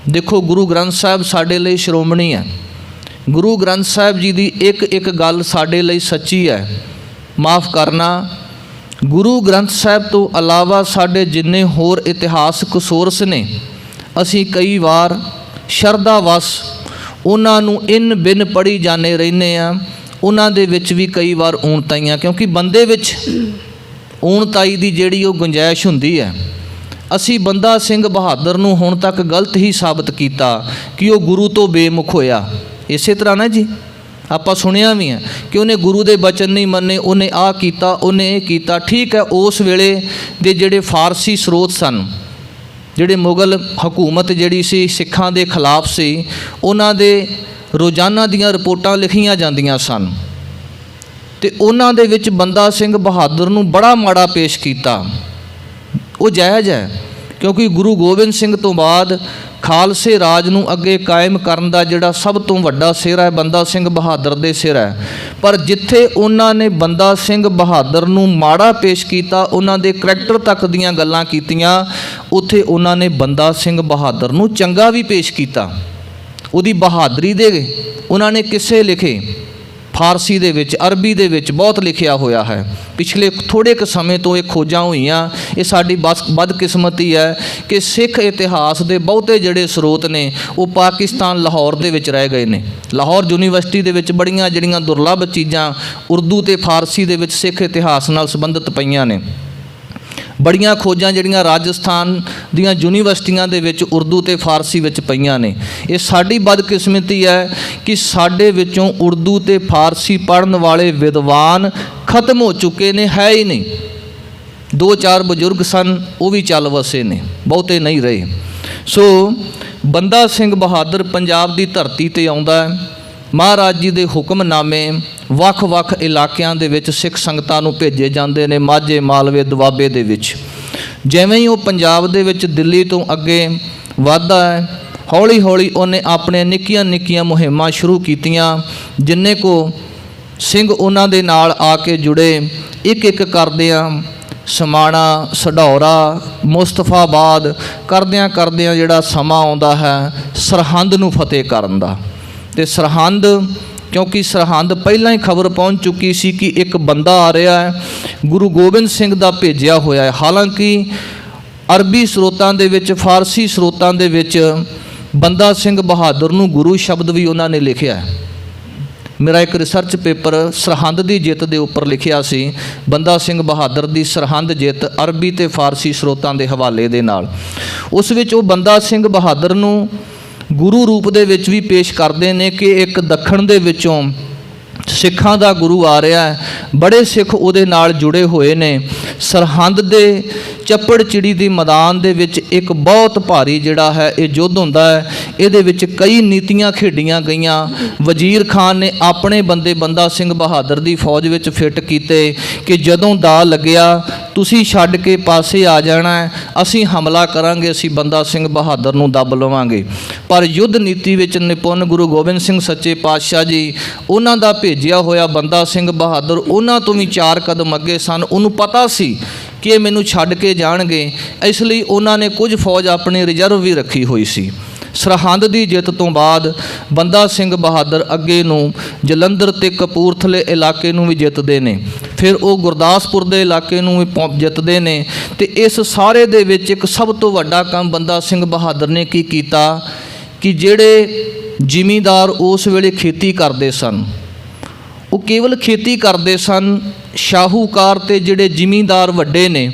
ਦੇਖੋ, ਗੁਰੂ ਗ੍ਰੰਥ ਸਾਹਿਬ ਸਾਡੇ ਲਈ ਸ਼੍ਰੋਮਣੀ ਹੈ। ਗੁਰੂ ਗ੍ਰੰਥ ਸਾਹਿਬ ਜੀ ਦੀ ਇੱਕ ਇੱਕ ਗੱਲ ਸਾਡੇ ਲਈ ਸੱਚੀ ਹੈ। ਮਾफ़ ਕਰਨਾ, ਗੁਰੂ ਗ੍ਰੰਥ ਸਾਹਿਬ ਤੋਂ ਇਲਾਵਾ ਸਾਡੇ ਜਿੰਨੇ ਹੋਰ ਇਤਿਹਾਸਕ ਸੋਰਸ ਨੇ, ਅਸੀਂ ਕਈ ਵਾਰ ਸ਼ਰਧਾਵਸ ਉਹਨਾਂ ਨੂੰ ਇਨ ਬਿਨ ਪੜ੍ਹੀ ਜਾਂਦੇ ਰਹਿੰਦੇ ਹਾਂ। ਉਹਨਾਂ ਦੇ ਵਿੱਚ ਵੀ ਕਈ ਵਾਰ ਊਣਤਾਈਆਂ, ਕਿਉਂਕਿ ਬੰਦੇ ਵਿੱਚ ਊਣਤਾਈ ਦੀ ਜਿਹੜੀ ਉਹ ਗੁੰਜਾਇਸ਼ ਹੁੰਦੀ ਹੈ। ਅਸੀਂ ਬੰਦਾ ਸਿੰਘ ਬਹਾਦਰ ਨੂੰ ਹੁਣ ਤੱਕ ਗਲਤ ਹੀ ਸਾਬਤ ਕੀਤਾ ਕਿ ਉਹ ਗੁਰੂ ਤੋਂ ਬੇਮੁਖ ਹੋਇਆ। ਇਸੇ ਤਰ੍ਹਾਂ ਨਾ ਜੀ, ਆਪਾਂ ਸੁਣਿਆ ਵੀ ਹੈ ਕਿ ਉਹਨੇ ਗੁਰੂ ਦੇ ਬਚਨ ਨਹੀਂ ਮੰਨੇ, ਉਹਨੇ ਆਹ ਕੀਤਾ, ਉਹਨੇ ਇਹ ਕੀਤਾ। ਠੀਕ ਹੈ, ਉਸ ਵੇਲੇ ਦੇ ਜਿਹੜੇ ਫਾਰਸੀ ਸਰੋਤ ਸਨ, ਜਿਹੜੇ ਮੁਗਲ ਹਕੂਮਤ ਜਿਹੜੀ ਸੀ ਸਿੱਖਾਂ ਦੇ ਖਿਲਾਫ ਸੀ, ਉਹਨਾਂ ਦੇ ਰੋਜ਼ਾਨਾ ਦੀਆਂ ਰਿਪੋਰਟਾਂ ਲਿਖੀਆਂ ਜਾਂਦੀਆਂ ਸਨ ਤੇ ਉਹਨਾਂ ਦੇ ਵਿੱਚ ਬੰਦਾ ਸਿੰਘ ਬਹਾਦਰ ਨੂੰ ਬੜਾ ਮਾੜਾ ਪੇਸ਼ ਕੀਤਾ। ਉਹ ਜਾਇਜ਼ ਹੈ, ਕਿਉਂਕਿ ਗੁਰੂ ਗੋਬਿੰਦ ਸਿੰਘ ਤੋਂ ਬਾਅਦ ਖਾਲਸੇ ਰਾਜ ਨੂੰ ਅੱਗੇ ਕਾਇਮ ਕਰਨ ਦਾ ਜਿਹੜਾ ਸਭ ਤੋਂ ਵੱਡਾ ਸਿਹਰਾ ਹੈ ਬੰਦਾ ਸਿੰਘ ਬਹਾਦਰ ਦੇ ਸਿਰ ਹੈ। ਪਰ ਜਿੱਥੇ ਉਹਨਾਂ ਨੇ ਬੰਦਾ ਸਿੰਘ ਬਹਾਦਰ ਨੂੰ ਮਾੜਾ ਪੇਸ਼ ਕੀਤਾ, ਉਹਨਾਂ ਦੇ ਕਰੈਕਟਰ ਤੱਕ ਦੀਆਂ ਗੱਲਾਂ ਕੀਤੀਆਂ, ਉੱਥੇ ਉਹਨਾਂ ਨੇ ਬੰਦਾ ਸਿੰਘ ਬਹਾਦਰ ਨੂੰ ਚੰਗਾ ਵੀ ਪੇਸ਼ ਕੀਤਾ। ਉਹਦੀ ਬਹਾਦਰੀ ਦੇ ਉਹਨਾਂ ਨੇ ਕਿੱਸੇ ਲਿਖੇ, ਫਾਰਸੀ ਦੇ ਵਿੱਚ, ਅਰਬੀ ਦੇ ਵਿੱਚ ਬਹੁਤ ਲਿਖਿਆ ਹੋਇਆ ਹੈ। ਪਿਛਲੇ ਥੋੜ੍ਹੇ ਕੁ ਸਮੇਂ ਤੋਂ ਇਹ ਖੋਜਾਂ ਹੋਈਆਂ। ਇਹ ਸਾਡੀ ਬਦਕਿਸਮਤੀ ਹੈ ਕਿ ਸਿੱਖ ਇਤਿਹਾਸ ਦੇ ਬਹੁਤੇ ਜਿਹੜੇ ਸਰੋਤ ਨੇ ਉਹ ਪਾਕਿਸਤਾਨ ਲਾਹੌਰ ਦੇ ਵਿੱਚ ਰਹਿ ਗਏ ਨੇ। ਲਾਹੌਰ ਯੂਨੀਵਰਸਿਟੀ ਦੇ ਵਿੱਚ ਬੜੀਆਂ ਜਿਹੜੀਆਂ ਦੁਰਲੱਭ ਚੀਜ਼ਾਂ ਉਰਦੂ ਤੇ ਫਾਰਸੀ ਦੇ ਵਿੱਚ ਸਿੱਖ ਇਤਿਹਾਸ ਨਾਲ ਸੰਬੰਧਿਤ ਪਈਆਂ ਨੇ। ਬੜੀਆਂ ਖੋਜਾਂ ਜਿਹੜੀਆਂ ਰਾਜਸਥਾਨ ਦੀਆਂ ਯੂਨੀਵਰਸਿਟੀਆਂ ਦੇ ਵਿੱਚ ਉਰਦੂ ਤੇ ਫਾਰਸੀ ਵਿੱਚ ਪਈਆਂ ਨੇ। ਇਹ ਸਾਡੀ ਬਦਕਿਸਮਤੀ ਹੈ ਕਿ ਸਾਡੇ ਵਿੱਚੋਂ ਉਰਦੂ ਤੇ ਫਾਰਸੀ ਪੜ੍ਹਨ ਵਾਲੇ ਵਿਦਵਾਨ ਖਤਮ ਹੋ ਚੁੱਕੇ ਨੇ, ਹੈ ਹੀ ਨਹੀਂ। 2-4 ਬਜ਼ੁਰਗ ਸਨ, ਉਹ ਵੀ ਚੱਲ ਵਸੇ ਨੇ, ਬਹੁਤੇ ਨਹੀਂ ਰਹੇ। ਸੋ ਬੰਦਾ ਸਿੰਘ ਬਹਾਦਰ ਪੰਜਾਬ ਦੀ ਧਰਤੀ ਤੇ ਆਉਂਦਾ ਹੈ। ਮਹਾਰਾਜ ਜੀ ਦੇ ਹੁਕਮਨਾਮੇ ਵੱਖ-ਵੱਖ ਇਲਾਕਿਆਂ ਦੇ ਵਿੱਚ ਸਿੱਖ ਸੰਗਤਾਂ ਨੂੰ ਭੇਜੇ ਜਾਂਦੇ ਨੇ, ਮਾਝੇ, ਮਾਲਵੇ, ਦੁਆਬੇ ਦੇ ਵਿੱਚ। ਜਿਵੇਂ ਹੀ ਉਹ ਪੰਜਾਬ ਦੇ ਵਿੱਚ ਦਿੱਲੀ ਤੋਂ ਅੱਗੇ ਵੱਧਦਾ ਹੈ, ਹੌਲੀ ਹੌਲੀ ਉਹਨੇ ਆਪਣੇ ਨਿੱਕੀਆਂ ਮੁਹਿੰਮਾਂ ਸ਼ੁਰੂ ਕੀਤੀਆਂ। ਜਿੰਨੇ ਕੋ ਸਿੰਘ ਉਹਨਾਂ ਦੇ ਨਾਲ ਆ ਕੇ ਜੁੜੇ, ਇੱਕ ਇੱਕ ਕਰਦਿਆਂ ਸਮਾਣਾ, ਸਢੌਰਾ, ਮੁਸਤਫਾਬਾਦ ਕਰਦਿਆਂ ਜਿਹੜਾ ਸਮਾਂ ਆਉਂਦਾ ਹੈ ਸਰਹੰਦ ਨੂੰ ਫਤਿਹ ਕਰਨ ਦਾ। ਤੇ ਸਰਹੰਦ, ਕਿਉਂਕਿ ਸਰਹੰਦ ਪਹਿਲਾਂ ਹੀ ਖਬਰ ਪਹੁੰਚ ਚੁੱਕੀ ਸੀ ਕਿ ਇੱਕ ਬੰਦਾ ਆ ਰਿਹਾ ਹੈ, ਗੁਰੂ ਗੋਬਿੰਦ ਸਿੰਘ ਦਾ ਭੇਜਿਆ ਹੋਇਆ ਹੈ। ਹਾਲਾਂਕਿ ਅਰਬੀ ਸਰੋਤਾਂ ਦੇ ਵਿੱਚ, ਫਾਰਸੀ ਸਰੋਤਾਂ ਦੇ ਵਿੱਚ ਬੰਦਾ ਸਿੰਘ ਬਹਾਦਰ ਨੂੰ ਗੁਰੂ ਸ਼ਬਦ ਵੀ ਉਹਨਾਂ ਨੇ ਲਿਖਿਆ ਹੈ। ਮੇਰਾ ਇੱਕ ਰਿਸਰਚ ਪੇਪਰ ਸਰਹੰਦ ਦੀ ਜਿੱਤ ਦੇ ਉੱਪਰ ਲਿਖਿਆ ਸੀ, ਬੰਦਾ ਸਿੰਘ ਬਹਾਦਰ ਦੀ ਸਰਹੰਦ ਜਿੱਤ ਅਰਬੀ ਤੇ ਫਾਰਸੀ ਸਰੋਤਾਂ ਦੇ ਹਵਾਲੇ ਦੇ ਨਾਲ। ਉਸ ਵਿੱਚ ਉਹ ਬੰਦਾ ਸਿੰਘ ਬਹਾਦਰ ਨੂੰ ਗੁਰੂ ਰੂਪ ਦੇ ਵਿੱਚ ਵੀ ਪੇਸ਼ ਕਰਦੇ ਨੇ ਕਿ ਇੱਕ ਦੱਖਣ ਦੇ ਵਿੱਚੋਂ ਸਿੱਖਾਂ ਦਾ ਗੁਰੂ ਆ ਰਿਹਾ ਹੈ, ਬੜੇ ਸਿੱਖ ਉਹਦੇ ਨਾਲ ਜੁੜੇ ਹੋਏ ਨੇ। ਸਰਹੰਦ ਦੇ ਚੱਪੜ ਚਿੜੀ ਦੀ ਮੈਦਾਨ ਦੇ ਵਿੱਚ ਇੱਕ ਬਹੁਤ ਭਾਰੀ ਜਿਹੜਾ ਹੈ ਇਹ ਯੁੱਧ ਹੁੰਦਾ ਹੈ। ਇਹਦੇ ਵਿੱਚ ਕਈ ਨੀਤੀਆਂ ਖੇਡੀਆਂ ਗਈਆਂ। ਵਜ਼ੀਰ ਖਾਨ ਨੇ ਆਪਣੇ ਬੰਦੇ ਬੰਦਾ ਸਿੰਘ ਬਹਾਦਰ ਦੀ ਫੌਜ ਵਿੱਚ ਫਿੱਟ ਕੀਤੇ ਕਿ ਜਦੋਂ ਦਾ ਲੱਗਿਆ ਤੁਸੀਂ ਛੱਡ ਕੇ ਪਾਸੇ ਆ ਜਾਣਾ ਹੈ, ਅਸੀਂ ਹਮਲਾ ਕਰਾਂਗੇ, ਅਸੀਂ ਬੰਦਾ ਸਿੰਘ ਬਹਾਦਰ ਨੂੰ ਦੱਬ ਲਵਾਂਗੇ। ਪਰ ਯੁੱਧ ਨੀਤੀ ਵਿੱਚ ਨਿਪੁੰਨ ਗੁਰੂ ਗੋਬਿੰਦ ਸਿੰਘ ਸੱਚੇ ਪਾਤਸ਼ਾਹ ਜੀ, ਉਹਨਾਂ ਦਾ ਭੇਜਿਆ ਹੋਇਆ ਬੰਦਾ ਸਿੰਘ ਬਹਾਦਰ ਉਹਨਾਂ ਤੋਂ ਵੀ 4 ਕਦਮ ਅੱਗੇ ਸਨ। ਉਹਨੂੰ ਪਤਾ ਸੀ ਕਿ ਇਹ ਮੈਨੂੰ ਛੱਡ ਕੇ ਜਾਣਗੇ, ਇਸ ਲਈ ਉਹਨਾਂ ਨੇ ਕੁਝ ਫੌਜ ਆਪਣੀ ਰਿਜ਼ਰਵ ਵੀ ਰੱਖੀ ਹੋਈ ਸੀ। ਸਰਹੰਦ ਦੀ ਜਿੱਤ ਤੋਂ ਬਾਅਦ ਬੰਦਾ ਸਿੰਘ ਬਹਾਦਰ ਅੱਗੇ ਨੂੰ ਜਲੰਧਰ ਤੇ ਕਪੂਰਥਲੇ ਇਲਾਕੇ ਨੂੰ ਵੀ ਜਿੱਤਦੇ ਨੇ, ਫਿਰ ਉਹ ਗੁਰਦਾਸਪੁਰ ਦੇ ਇਲਾਕੇ ਨੂੰ ਵੀ ਜਿੱਤਦੇ ਨੇ। ਤੇ ਇਸ ਸਾਰੇ ਦੇ ਵਿੱਚ ਇੱਕ ਸਭ ਤੋਂ ਵੱਡਾ ਕੰਮ ਬੰਦਾ ਸਿੰਘ ਬਹਾਦਰ ਨੇ ਕੀ ਕੀਤਾ ਕਿ ਜਿਹੜੇ ਜ਼ਿਮੀਂਦਾਰ ਉਸ ਵੇਲੇ ਖੇਤੀ ਕਰਦੇ ਸਨ, ਉਹ ਕੇਵਲ ਖੇਤੀ ਕਰਦੇ ਸਨ। ਸ਼ਾਹੂਕਾਰ ਤੇ ਜਿਹੜੇ ਜ਼ਿਮੀਂਦਾਰ ਵੱਡੇ ਨੇ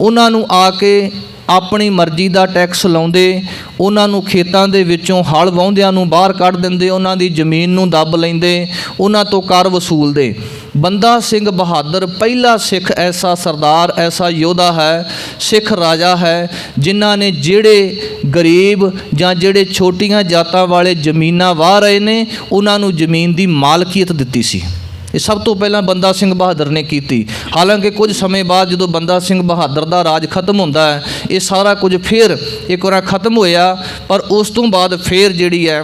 ਉਹਨਾਂ ਨੂੰ ਆ ਕੇ ਆਪਣੀ ਮਰਜ਼ੀ ਦਾ ਟੈਕਸ ਲਾਉਂਦੇ, ਉਹਨਾਂ ਨੂੰ ਖੇਤਾਂ ਦੇ ਵਿੱਚੋਂ ਹਲ ਵਾਹੁੰਦਿਆਂ ਨੂੰ ਬਾਹਰ ਕੱਢ ਦਿੰਦੇ, ਉਹਨਾਂ ਦੀ ਜ਼ਮੀਨ ਨੂੰ ਦੱਬ ਲੈਂਦੇ, ਉਹਨਾਂ ਤੋਂ ਕਰ ਵਸੂਲਦੇ। ਬੰਦਾ ਸਿੰਘ ਬਹਾਦਰ ਪਹਿਲਾ ਸਿੱਖ ਐਸਾ ਸਰਦਾਰ, ਐਸਾ ਯੋਧਾ ਹੈ, ਸਿੱਖ ਰਾਜਾ ਹੈ ਜਿਨ੍ਹਾਂ ਨੇ ਜਿਹੜੇ ਗਰੀਬ ਜਾਂ ਜਿਹੜੇ ਛੋਟੀਆਂ ਜਾਤਾਂ ਵਾਲੇ ਜ਼ਮੀਨਾਂ ਵਾਹ ਰਹੇ ਨੇ ਉਹਨਾਂ ਨੂੰ ਜ਼ਮੀਨ ਦੀ ਮਾਲਕੀਅਤ ਦਿੱਤੀ ਸੀ। ਇਹ ਸਭ ਤੋਂ ਪਹਿਲਾਂ ਬੰਦਾ ਸਿੰਘ ਬਹਾਦਰ ਨੇ ਕੀਤੀ। ਹਾਲਾਂਕਿ ਕੁਝ ਸਮੇਂ ਬਾਅਦ ਜਦੋਂ ਬੰਦਾ ਸਿੰਘ ਬਹਾਦਰ ਦਾ ਰਾਜ ਖਤਮ ਹੁੰਦਾ ਹੈ, ਇਹ ਸਾਰਾ ਕੁਝ ਫਿਰ ਇੱਕ ਵਾਰ ਖਤਮ ਹੋਇਆ। ਪਰ ਉਸ ਤੋਂ ਬਾਅਦ ਫਿਰ ਜਿਹੜੀ ਹੈ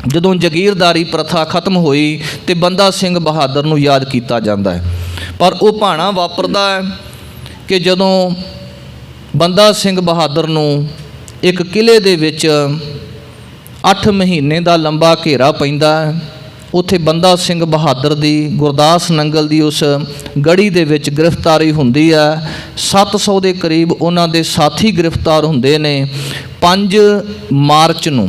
ਜਦੋਂ ਜਾਗੀਰਦਾਰੀ ਪ੍ਰਥਾ ਖਤਮ ਹੋਈ ਤੇ ਬੰਦਾ ਸਿੰਘ ਬਹਾਦਰ ਨੂੰ ਯਾਦ ਕੀਤਾ ਜਾਂਦਾ ਹੈ। ਪਰ ਉਹ ਭਾਣਾ ਵਾਪਰਦਾ ਹੈ ਕਿ ਜਦੋਂ ਬੰਦਾ ਸਿੰਘ ਬਹਾਦਰ ਨੂੰ ਇੱਕ ਕਿਲੇ ਦੇ ਵਿੱਚ 8 ਮਹੀਨੇ ਦਾ ਲੰਬਾ ਘੇਰਾ ਪੈਂਦਾ ਹੈ, ਉੱਥੇ ਬੰਦਾ ਸਿੰਘ ਬਹਾਦਰ ਦੀ ਗੁਰਦਾਸ ਨੰਗਲ ਦੀ ਉਸ ਗੜੀ ਦੇ ਵਿੱਚ ਗ੍ਰਿਫਤਾਰੀ ਹੁੰਦੀ ਹੈ। 700 ਦੇ ਕਰੀਬ ਉਹਨਾਂ ਦੇ ਸਾਥੀ ਗ੍ਰਿਫਤਾਰ ਹੁੰਦੇ ਨੇ। 5 ਮਾਰਚ ਨੂੰ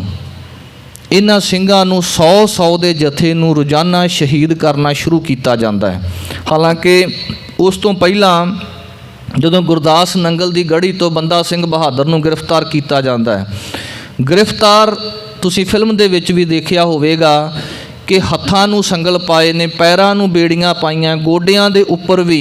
ਇਹਨਾਂ ਸਿੰਘਾਂ ਨੂੰ 100 ਦੇ ਜਥੇ ਨੂੰ ਰੋਜ਼ਾਨਾ ਸ਼ਹੀਦ ਕਰਨਾ ਸ਼ੁਰੂ ਕੀਤਾ ਜਾਂਦਾ ਹੈ। ਹਾਲਾਂਕਿ ਉਸ ਤੋਂ ਪਹਿਲਾਂ ਜਦੋਂ ਗੁਰਦਾਸ ਨੰਗਲ ਦੀ ਗੜੀ ਤੋਂ ਬੰਦਾ ਸਿੰਘ ਬਹਾਦਰ ਨੂੰ ਗ੍ਰਿਫਤਾਰ ਕੀਤਾ ਜਾਂਦਾ ਹੈ, ਗ੍ਰਿਫਤਾਰ ਤੁਸੀਂ ਫਿਲਮ ਦੇ ਵਿੱਚ ਵੀ ਦੇਖਿਆ ਹੋਵੇਗਾ ਕਿ ਹੱਥਾਂ ਨੂੰ ਸੰਗਲ ਪਾਏ ਨੇ, ਪੈਰਾਂ ਨੂੰ ਬੇੜੀਆਂ ਪਾਈਆਂ, ਗੋਡਿਆਂ ਦੇ ਉੱਪਰ ਵੀ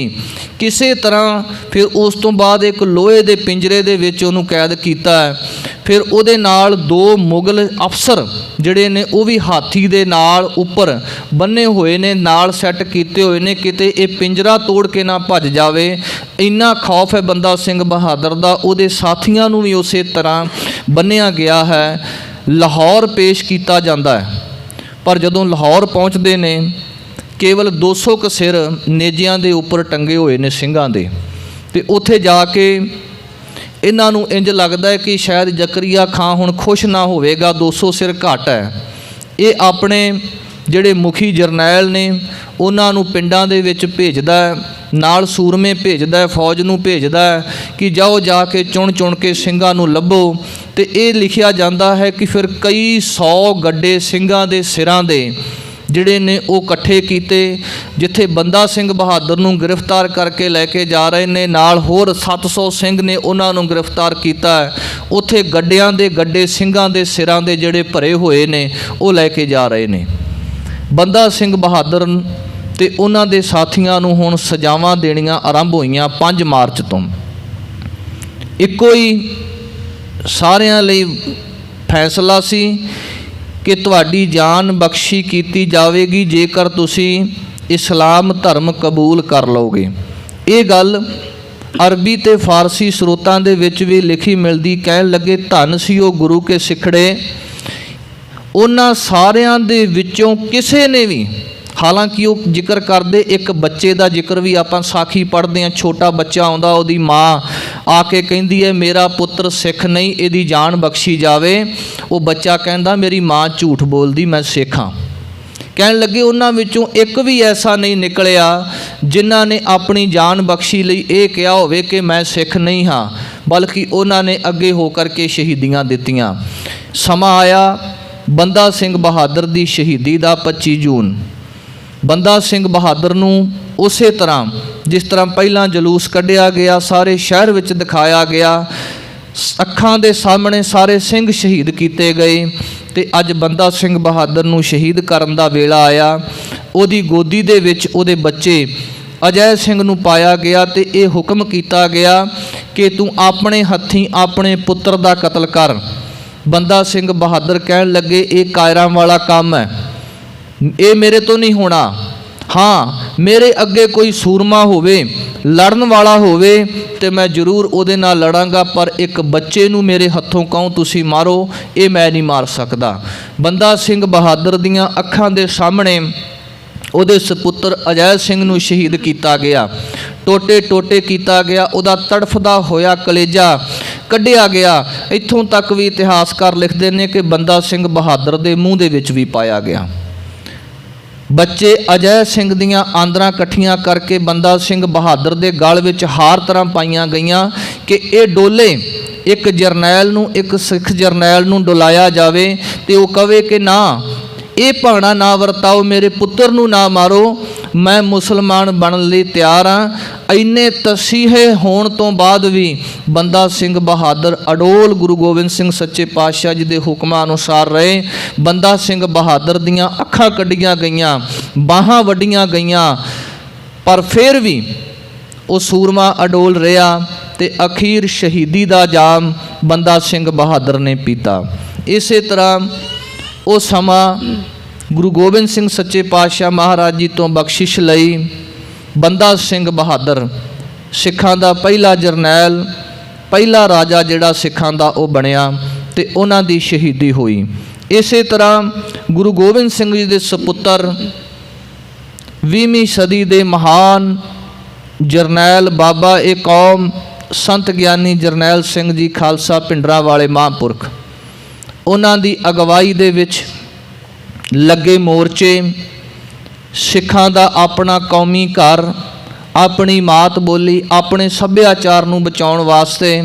ਕਿਸੇ ਤਰ੍ਹਾਂ। ਫਿਰ ਉਸ ਤੋਂ ਬਾਅਦ ਇੱਕ ਲੋਹੇ ਦੇ ਪਿੰਜਰੇ ਦੇ ਵਿੱਚ ਉਹਨੂੰ ਕੈਦ ਕੀਤਾ ਹੈ। ਫਿਰ ਉਹਦੇ ਨਾਲ 2 ਮੁਗਲ ਅਫਸਰ ਜਿਹੜੇ ਨੇ ਉਹ ਵੀ ਹਾਥੀ ਦੇ ਨਾਲ ਉੱਪਰ ਬੰਨੇ ਹੋਏ ਨੇ, ਨਾਲ ਸੈੱਟ ਕੀਤੇ ਹੋਏ ਨੇ, ਕਿਤੇ ਇਹ ਪਿੰਜਰਾ ਤੋੜ ਕੇ ਨਾ ਭੱਜ ਜਾਵੇ। ਇੰਨਾ ਖੌਫ ਹੈ ਬੰਦਾ ਸਿੰਘ ਬਹਾਦਰ ਦਾ। ਉਹਦੇ ਸਾਥੀਆਂ ਨੂੰ ਵੀ ਉਸੇ ਤਰ੍ਹਾਂ ਬੰਨਿਆ ਗਿਆ ਹੈ। ਲਾਹੌਰ ਪੇਸ਼ ਕੀਤਾ ਜਾਂਦਾ ਹੈ, ਪਰ ਜਦੋਂ ਲਾਹੌਰ ਪਹੁੰਚਦੇ ਨੇ ਕੇਵਲ 200 ਕੁ ਸਿਰ ਨੇਜਿਆਂ ਦੇ ਉੱਪਰ ਟੰਗੇ ਹੋਏ ਨੇ ਸਿੰਘਾਂ ਦੇ। ਤੇ ਉੱਥੇ ਜਾ ਕੇ ਇਹਨਾਂ ਨੂੰ ਇੰਜ ਲੱਗਦਾ ਹੈ ਕਿ ਸ਼ਾਇਦ ਜ਼ਕਰੀਆ ਖਾਂ ਹੁਣ ਖੁਸ਼ ਨਾ ਹੋਵੇਗਾ, 200 ਸਿਰ ਘੱਟ ਹੈ। ਇਹ ਆਪਣੇ ਜਿਹੜੇ ਮੁਖੀ ਜਰਨੈਲ ਨੇ ਉਹਨਾਂ ਨੂੰ ਪਿੰਡਾਂ ਦੇ ਵਿੱਚ ਭੇਜਦਾ ਹੈ, ਨਾਲ ਸੂਰਮੇ ਭੇਜਦਾ ਹੈ, ਫੌਜ ਨੂੰ ਭੇਜਦਾ ਹੈ ਕਿ ਜਾਓ ਜਾ ਕੇ ਚੁਣ ਕੇ ਸਿੰਘਾਂ ਨੂੰ ਲੱਭੋ। ਤੇ ਇਹ ਲਿਖਿਆ ਜਾਂਦਾ ਹੈ ਕਿ ਫਿਰ ਕਈ 100 ਗੱਡੇ ਸਿੰਘਾਂ ਦੇ ਸਿਰਾਂ ਦੇ ਜਿਹੜੇ ਨੇ ਉਹ ਇਕੱਠੇ ਕੀਤੇ। ਜਿੱਥੇ ਬੰਦਾ ਸਿੰਘ ਬਹਾਦਰ ਨੂੰ ਗ੍ਰਿਫਤਾਰ ਕਰਕੇ ਲੈ ਕੇ ਜਾ ਰਹੇ ਨੇ, ਨਾਲ ਹੋਰ 700 ਸਿੰਘ ਨੇ ਉਹਨਾਂ ਨੂੰ ਗ੍ਰਿਫਤਾਰ ਕੀਤਾ ਹੈ। ਉੱਥੇ ਗੱਡਿਆਂ ਦੇ ਗੱਡੇ ਸਿੰਘਾਂ ਦੇ ਸਿਰਾਂ ਦੇ ਜਿਹੜੇ ਭਰੇ ਹੋਏ ਨੇ ਉਹ ਲੈ ਕੇ ਜਾ ਰਹੇ ਨੇ। ਬੰਦਾ ਸਿੰਘ ਬਹਾਦਰ ਤੇ ਉਹਨਾਂ ਦੇ ਸਾਥੀਆਂ ਨੂੰ ਹੁਣ ਸਜ਼ਾਵਾਂ ਦੇਣੀਆਂ ਆਰੰਭ ਹੋਈਆਂ 5 ਮਾਰਚ ਤੋਂ। ਇੱਕੋ ਹੀ ਸਾਰਿਆਂ ਲਈ ਫੈਸਲਾ ਸੀ ਕਿ ਤੁਹਾਡੀ ਜਾਨ ਬਖਸ਼ੀ ਕੀਤੀ ਜਾਵੇਗੀ ਜੇਕਰ ਤੁਸੀਂ ਇਸਲਾਮ ਧਰਮ ਕਬੂਲ ਕਰ ਲਓਗੇ। ਇਹ ਗੱਲ ਅਰਬੀ ਤੇ ਫਾਰਸੀ ਸਰੋਤਾਂ ਦੇ ਵਿੱਚ ਵੀ ਲਿਖੀ ਮਿਲਦੀ। ਕਹਿਣ ਲੱਗੇ ਧੰਨ ਸੀ ਉਹ ਗੁਰੂ ਕੇ ਸਿੱਖੜੇ। ਉਹਨਾਂ ਸਾਰਿਆਂ ਦੇ ਵਿੱਚੋਂ ਕਿਸੇ ਨੇ ਵੀ, ਹਾਲਾਂਕਿ ਉਹ ਜ਼ਿਕਰ ਕਰਦੇ ਇੱਕ ਬੱਚੇ ਦਾ ਜ਼ਿਕਰ ਵੀ ਆਪਾਂ ਸਾਖੀ ਪੜ੍ਹਦੇ ਹਾਂ, ਛੋਟਾ ਬੱਚਾ ਆਉਂਦਾ, ਉਹਦੀ ਮਾਂ ਆ ਕੇ ਕਹਿੰਦੀ ਹੈ ਮੇਰਾ ਪੁੱਤਰ ਸਿੱਖ ਨਹੀਂ, ਇਹਦੀ ਜਾਨ ਬਖਸ਼ੀ ਜਾਵੇ। ਉਹ ਬੱਚਾ ਕਹਿੰਦਾ ਮੇਰੀ ਮਾਂ ਝੂਠ ਬੋਲਦੀ, ਮੈਂ ਸਿੱਖ ਹਾਂ। ਕਹਿਣ ਲੱਗੇ ਉਹਨਾਂ ਵਿੱਚੋਂ ਇੱਕ ਵੀ ਐਸਾ ਨਹੀਂ ਨਿਕਲਿਆ ਜਿਨ੍ਹਾਂ ਨੇ ਆਪਣੀ ਜਾਨ ਬਖਸ਼ੀ ਲਈ ਇਹ ਕਿਹਾ ਹੋਵੇ ਕਿ ਮੈਂ ਸਿੱਖ ਨਹੀਂ ਹਾਂ, ਬਲਕਿ ਉਹਨਾਂ ਨੇ ਅੱਗੇ ਹੋ ਕਰਕੇ ਸ਼ਹੀਦੀਆਂ ਦਿੱਤੀਆਂ। ਸਮਾਂ ਆਇਆ ਬੰਦਾ ਸਿੰਘ ਬਹਾਦਰ ਦੀ ਸ਼ਹੀਦੀ ਦਾ 25 ਜੂਨ ਬੰਦਾ ਸਿੰਘ ਬਹਾਦਰ ਨੂੰ ਉਸੇ ਤਰ੍ਹਾਂ ਜਿਸ ਤਰ੍ਹਾਂ ਪਹਿਲਾਂ ਜਲੂਸ ਕੱਢਿਆ ਗਿਆ, ਸਾਰੇ ਸ਼ਹਿਰ ਵਿੱਚ ਦਿਖਾਇਆ ਗਿਆ, ਅੱਖਾਂ ਦੇ ਸਾਹਮਣੇ ਸਾਰੇ ਸਿੰਘ ਸ਼ਹੀਦ ਕੀਤੇ ਗਏ, ਤੇ ਅੱਜ ਬੰਦਾ ਸਿੰਘ ਬਹਾਦਰ ਨੂੰ ਸ਼ਹੀਦ ਕਰਨ ਦਾ ਵੇਲਾ ਆਇਆ। ਉਹਦੀ ਗੋਦੀ ਦੇ ਵਿੱਚ ਉਹਦੇ ਬੱਚੇ ਅਜੈ ਸਿੰਘ ਨੂੰ ਪਾਇਆ ਗਿਆ ਤੇ ਇਹ ਹੁਕਮ ਕੀਤਾ ਗਿਆ ਕਿ ਤੂੰ ਆਪਣੇ ਹੱਥੀਂ ਆਪਣੇ ਪੁੱਤਰ ਦਾ ਕਤਲ ਕਰ। ਬੰਦਾ ਸਿੰਘ ਬਹਾਦਰ ਕਹਿਣ ਲੱਗੇ, ਇਹ ਕਾਇਰਾਂ ਵਾਲਾ ਕੰਮ ਹੈ, ਇਹ ਮੇਰੇ ਤੋਂ ਨਹੀਂ ਹੋਣਾ। ਹਾਂ, ਮੇਰੇ ਅੱਗੇ ਕੋਈ ਸੂਰਮਾ ਹੋਵੇ, ਲੜਨ ਵਾਲਾ ਹੋਵੇ ਤੇ ਮੈਂ ਜ਼ਰੂਰ ਉਹਦੇ ਨਾਲ ਲੜਾਂਗਾ, ਪਰ ਇੱਕ ਬੱਚੇ ਨੂੰ ਮੇਰੇ ਹੱਥੋਂ ਕਹੋ ਤੁਸੀਂ ਮਾਰੋ, ਇਹ ਮੈਂ ਨਹੀਂ ਮਾਰ ਸਕਦਾ। ਬੰਦਾ ਸਿੰਘ ਬਹਾਦਰ ਦੀਆਂ ਅੱਖਾਂ ਦੇ ਸਾਹਮਣੇ ਉਹਦੇ ਸਪੁੱਤਰ ਅਜੈ ਸਿੰਘ ਨੂੰ ਸ਼ਹੀਦ ਕੀਤਾ ਗਿਆ, ਟੋਟੇ ਟੋਟੇ ਕੀਤਾ ਗਿਆ, ਉਹਦਾ ਤੜਫਦਾ ਹੋਇਆ ਕਲੇਜਾ ਕੱਢਿਆ ਗਿਆ। ਇੱਥੋਂ ਤੱਕ ਵੀ ਇਤਿਹਾਸਕਾਰ ਲਿਖਦੇ ਨੇ ਕਿ ਬੰਦਾ ਸਿੰਘ ਬਹਾਦਰ ਦੇ ਮੂੰਹ ਦੇ ਵਿੱਚ ਵੀ ਪਾਇਆ ਗਿਆ। ਬੱਚੇ ਅਜੈ ਸਿੰਘ ਦੀਆਂ ਆਂਦਰਾਂ ਇਕੱਠੀਆਂ ਕਰਕੇ ਬੰਦਾ ਸਿੰਘ ਬਹਾਦਰ ਦੇ ਗਲ ਵਿੱਚ ਹਾਰ ਤਰ੍ਹਾਂ ਪਾਈਆਂ ਗਈਆਂ ਕਿ ਇਹ ਡੋਲੇ, ਇੱਕ ਜਰਨੈਲ ਨੂੰ, ਇੱਕ ਸਿੱਖ ਜਰਨੈਲ ਨੂੰ ਡੁਲਾਇਆ ਜਾਵੇ ਤੇ ਉਹ ਕਵੇ ਕਿ ਨਾ, ਇਹ ਭਾਣਾ ਨਾ ਵਰਤਾਓ, ਮੇਰੇ ਪੁੱਤਰ ਨੂੰ ਨਾ ਮਾਰੋ, ਮੈਂ ਮੁਸਲਮਾਨ ਬਣਨ ਲਈ ਤਿਆਰ ਹਾਂ। ਇੰਨੇ ਤਸੀਹੇ ਹੋਣ ਤੋਂ ਬਾਅਦ ਵੀ ਬੰਦਾ ਸਿੰਘ ਬਹਾਦਰ ਅਡੋਲ ਗੁਰੂ ਗੋਬਿੰਦ ਸਿੰਘ ਸੱਚੇ ਪਾਤਸ਼ਾਹ ਜੀ ਦੇ ਹੁਕਮਾਂ ਅਨੁਸਾਰ ਰਹੇ। ਬੰਦਾ ਸਿੰਘ ਬਹਾਦਰ ਦੀਆਂ ਅੱਖਾਂ ਕੱਢੀਆਂ ਗਈਆਂ, ਬਾਹਾਂ ਵੱਢੀਆਂ ਗਈਆਂ, ਪਰ ਫਿਰ ਵੀ ਉਹ ਸੂਰਮਾ ਅਡੋਲ ਰਿਹਾ ਤੇ ਅਖੀਰ ਸ਼ਹੀਦੀ ਦਾ ਜਾਮ ਬੰਦਾ ਸਿੰਘ ਬਹਾਦਰ ਨੇ ਪੀਤਾ। ਇਸੇ ਤਰ੍ਹਾਂ ਉਹ ਸਮਾਂ ਗੁਰੂ ਗੋਬਿੰਦ ਸਿੰਘ ਸੱਚੇ ਪਾਤਸ਼ਾਹ ਮਹਾਰਾਜ ਜੀ ਤੋਂ ਬਖਸ਼ਿਸ਼ ਲਈ ਬੰਦਾ ਸਿੰਘ ਬਹਾਦਰ ਸਿੱਖਾਂ ਦਾ ਪਹਿਲਾ ਜਰਨੈਲ, ਪਹਿਲਾ ਰਾਜਾ ਜਿਹੜਾ ਸਿੱਖਾਂ ਦਾ ਉਹ ਬਣਿਆ ਤੇ ਉਹਨਾਂ ਦੀ ਸ਼ਹੀਦੀ ਹੋਈ। ਇਸੇ ਤਰ੍ਹਾਂ ਗੁਰੂ ਗੋਬਿੰਦ ਸਿੰਘ ਜੀ ਦੇ ਸਪੁੱਤਰ 20ਵੀਂ ਸਦੀ ਦੇ ਮਹਾਨ ਜਰਨੈਲ ਬਾਬਾ ਏ ਕੌਮ ਸੰਤ ਗਿਆਨੀ ਜਰਨੈਲ ਸਿੰਘ ਜੀ ਖਾਲਸਾ ਪਿੰਡਰਾਂ ਵਾਲੇ ਮਹਾਂਪੁਰਖ, ਉਹਨਾਂ ਦੀ ਅਗਵਾਈ ਦੇ ਵਿੱਚ ਲੱਗੇ ਮੋਰਚੇ, ਸਿੱਖਾਂ ਦਾ ਆਪਣਾ ਕੌਮੀ ਘਰ, ਆਪਣੀ ਮਾਤ ਬੋਲੀ, ਆਪਣੇ ਸੱਭਿਆਚਾਰ ਨੂੰ ਬਚਾਉਣ ਵਾਸਤੇ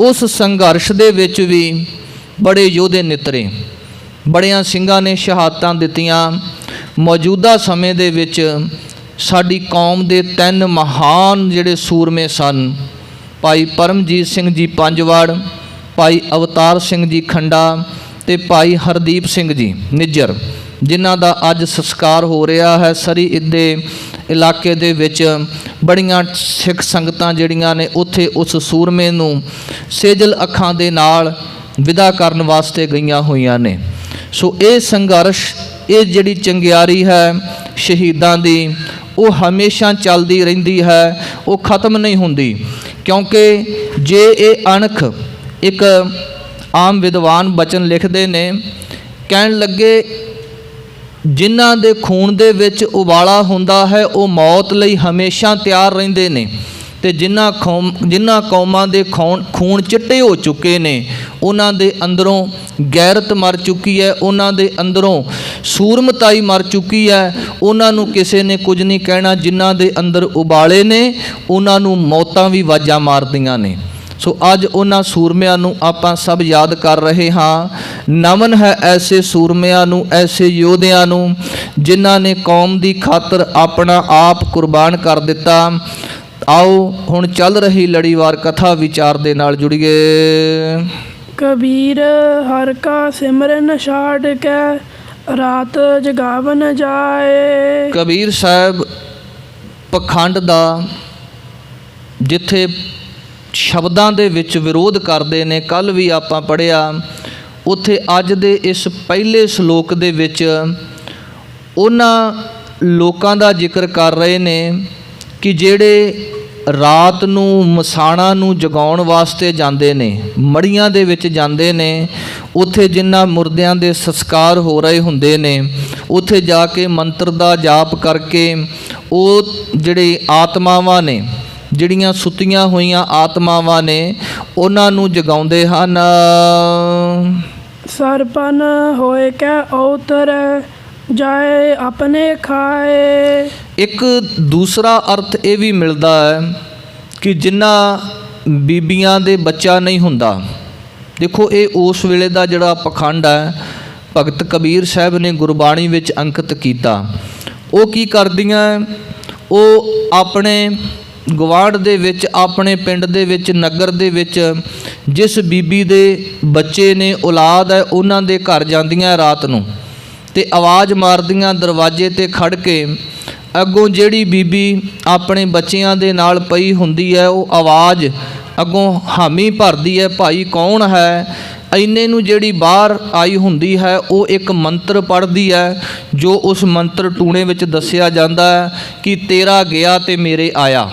ਉਸ ਸੰਘਰਸ਼ ਦੇ ਵਿੱਚ ਵੀ ਬੜੇ ਯੋਧੇ ਨਿਤਰੇ, ਬੜਿਆਂ ਸਿੰਘਾਂ ਨੇ ਸ਼ਹਾਦਤਾਂ ਦਿੱਤੀਆਂ। ਮੌਜੂਦਾ ਸਮੇਂ ਦੇ ਵਿੱਚ ਸਾਡੀ ਕੌਮ ਦੇ 3 ਮਹਾਨ ਜਿਹੜੇ ਸੂਰਮੇ ਸਨ, ਭਾਈ ਪਰਮਜੀਤ ਸਿੰਘ ਜੀ ਪੰਜਵੜ, ਭਾਈ ਅਵਤਾਰ ਸਿੰਘ ਜੀ ਖੰਡਾ ਤੇ ਭਾਈ ਹਰਦੀਪ ਸਿੰਘ ਜੀ ਨਿੱਜਰ, ਜਿਨ੍ਹਾਂ ਦਾ ਅੱਜ ਸੰਸਕਾਰ ਹੋ ਰਿਹਾ ਹੈ। ਸਰੀ ਇੱਦੇ ਇਲਾਕੇ ਦੇ ਵਿੱਚ ਬੜੀਆਂ ਸਿੱਖ ਸੰਗਤਾਂ ਜਿਹੜੀਆਂ ਨੇ ਉੱਥੇ ਉਸ ਸੂਰਮੇ ਨੂੰ ਸੇਜਲ ਅੱਖਾਂ ਦੇ ਨਾਲ ਵਿਦਾ ਕਰਨ ਵਾਸਤੇ ਗਈਆਂ ਹੋਈਆਂ ਨੇ। ਸੋ ਇਹ ਸੰਘਰਸ਼, ਇਹ ਜਿਹੜੀ ਚੰਗਿਆਰੀ ਹੈ ਸ਼ਹੀਦਾਂ ਦੀ, ਉਹ ਹਮੇਸ਼ਾ ਚੱਲਦੀ ਰਹਿੰਦੀ ਹੈ, ਉਹ ਖਤਮ ਨਹੀਂ ਹੁੰਦੀ। ਕਿਉਂਕਿ ਜੇ ਇਹ ਅਣਖ, ਇੱਕ ਆਮ ਵਿਦਵਾਨ ਬਚਨ ਲਿਖਦੇ ਨੇ, ਕਹਿਣ ਲੱਗੇ ਜਿਨ੍ਹਾਂ ਦੇ ਖੂਨ ਦੇ ਵਿੱਚ ਉਬਾਲਾ ਹੁੰਦਾ ਹੈ ਉਹ ਮੌਤ ਲਈ ਹਮੇਸ਼ਾ ਤਿਆਰ ਰਹਿੰਦੇ ਨੇ, ਤੇ ਜਿਨ੍ਹਾਂ ਕੌਮਾਂ ਦੇ ਖੂਨ ਚਿੱਟੇ ਹੋ ਚੁੱਕੇ ਨੇ, ਉਹਨਾਂ ਦੇ ਅੰਦਰੋਂ ਗੈਰਤ ਮਰ ਚੁੱਕੀ ਹੈ, ਉਹਨਾਂ ਦੇ ਅੰਦਰੋਂ ਸੂਰਮਤਾਈ ਮਰ ਚੁੱਕੀ ਹੈ, ਉਹਨਾਂ ਨੂੰ ਕਿਸੇ ਨੇ ਕੁਝ ਨਹੀਂ ਕਹਿਣਾ। ਜਿਨ੍ਹਾਂ ਦੇ ਅੰਦਰ ਉਬਾਲੇ ਨੇ ਉਹਨਾਂ ਨੂੰ ਮੌਤਾਂ ਵੀ ਵਾਜਾਂ ਮਾਰਦੀਆਂ ਨੇ। ਸੋ ਅੱਜ ਉਹਨਾਂ ਸੂਰਮਿਆਂ ਨੂੰ ਆਪਾਂ ਸਭ ਯਾਦ ਕਰ ਰਹੇ ਹਾਂ। ਨਮਨ ਹੈ ਐਸੇ ਸੂਰਮਿਆਂ ਨੂੰ, ਐਸੇ ਯੋਧਿਆਂ ਨੂੰ ਜਿਨ੍ਹਾਂ ਨੇ ਕੌਮ ਦੀ ਖਾਤਰ ਆਪਣਾ ਆਪ ਕੁਰਬਾਨ ਕਰ ਦਿੱਤਾ। ਆਓ ਹੁਣ ਚੱਲ ਰਹੀ ਲੜੀਵਾਰ ਕਥਾ ਵਿਚਾਰ ਦੇ ਨਾਲ ਜੁੜੀਏ। ਕਬੀਰ ਹਰ ਕਾ ਸਿਮਰਨ ਛਾੜ ਕੇ ਰਾਤ ਜਗਾਵਨ ਜਾਏ। ਕਬੀਰ ਸਾਹਿਬ ਪਖੰਡ ਦਾ ਜਿੱਥੇ ਸ਼ਬਦਾਂ ਦੇ ਵਿੱਚ ਵਿਰੋਧ ਕਰਦੇ ਨੇ, ਕੱਲ੍ਹ ਵੀ ਆਪਾਂ ਪੜ੍ਹਿਆ, ਉੱਥੇ ਅੱਜ ਦੇ ਇਸ ਪਹਿਲੇ ਸ਼ਲੋਕ ਦੇ ਵਿੱਚ ਉਹਨਾਂ ਲੋਕਾਂ ਦਾ ਜ਼ਿਕਰ ਕਰ ਰਹੇ ਨੇ ਕਿ ਜਿਹੜੇ ਰਾਤ ਨੂੰ ਮਸਾਣਾ ਨੂੰ ਜਗਾਉਣ ਵਾਸਤੇ ਜਾਂਦੇ ਨੇ, ਮੜੀਆਂ ਦੇ ਵਿੱਚ ਜਾਂਦੇ ਨੇ, ਉੱਥੇ ਜਿਨ੍ਹਾਂ ਮੁਰਦਿਆਂ ਦੇ ਸੰਸਕਾਰ ਹੋ ਰਹੇ ਹੁੰਦੇ ਨੇ, ਉੱਥੇ ਜਾ ਕੇ ਮੰਤਰ ਦਾ ਜਾਪ ਕਰਕੇ ਉਹ ਜਿਹੜੇ ਆਤਮਾਵਾਂ ਨੇ, ਜਿਹੜੀਆਂ ਸੁੱਤੀਆਂ ਹੋਈਆਂ ਆਤਮਾਵਾਂ ਨੇ, ਉਹਨਾਂ ਨੂੰ ਜਗਾਉਂਦੇ ਹਨ। ਸਰਪਨ ਹੋਏ ਕੈ ਉਤਰੈ ਜਾਏ ਆਪਣੇ ਖਾਏ। ਇੱਕ ਦੂਸਰਾ ਅਰਥ ਇਹ ਵੀ ਮਿਲਦਾ ਹੈ ਕਿ ਜਿਨ੍ਹਾਂ ਬੀਬੀਆਂ ਦੇ ਬੱਚਾ ਨਹੀਂ ਹੁੰਦਾ, ਦੇਖੋ ਇਹ ਉਸ ਵੇਲੇ ਦਾ ਜਿਹੜਾ ਪਖੰਡ ਹੈ ਭਗਤ ਕਬੀਰ ਸਾਹਿਬ ਨੇ ਗੁਰਬਾਣੀ ਵਿੱਚ ਅੰਕਿਤ ਕੀਤਾ। ਉਹ ਕੀ ਕਰਦੀਆਂ? ਉਹ ਆਪਣੇ ਗਵਾਂਢ ਦੇ ਵਿੱਚ, ਆਪਣੇ ਪਿੰਡ ਦੇ ਵਿੱਚ, ਨਗਰ ਦੇ ਵਿੱਚ ਜਿਸ ਬੀਬੀ ਦੇ ਬੱਚੇ ਨੇ, ਔਲਾਦ ਹੈ, ਉਹਨਾਂ ਦੇ ਘਰ ਜਾਂਦੀਆਂ ਰਾਤ ਨੂੰ ਤੇ ਆਵਾਜ਼ ਮਾਰਦੀਆਂ ਦਰਵਾਜ਼ੇ ਤੇ ਖੜ ਕੇ। ਅੱਗੋਂ ਜਿਹੜੀ ਬੀਬੀ ਆਪਣੇ ਬੱਚਿਆਂ ਦੇ ਨਾਲ ਪਈ ਹੁੰਦੀ ਹੈ, ਉਹ ਆਵਾਜ਼ ਅੱਗੋਂ ਹਾਮੀ ਭਰਦੀ ਹੈ, ਭਾਈ ਕੌਣ ਹੈ? ਇੰਨੇ ਨੂੰ ਜਿਹੜੀ ਬਾਹਰ ਆਈ ਹੁੰਦੀ ਹੈ ਉਹ ਇੱਕ ਮੰਤਰ ਪੜ੍ਹਦੀ ਹੈ, ਜੋ ਉਸ ਮੰਤਰ ਟੂਣੇ ਵਿੱਚ ਦੱਸਿਆ ਜਾਂਦਾ ਹੈ ਕਿ ਤੇਰਾ ਗਿਆ ਤੇ ਮੇਰੇ ਆਇਆ।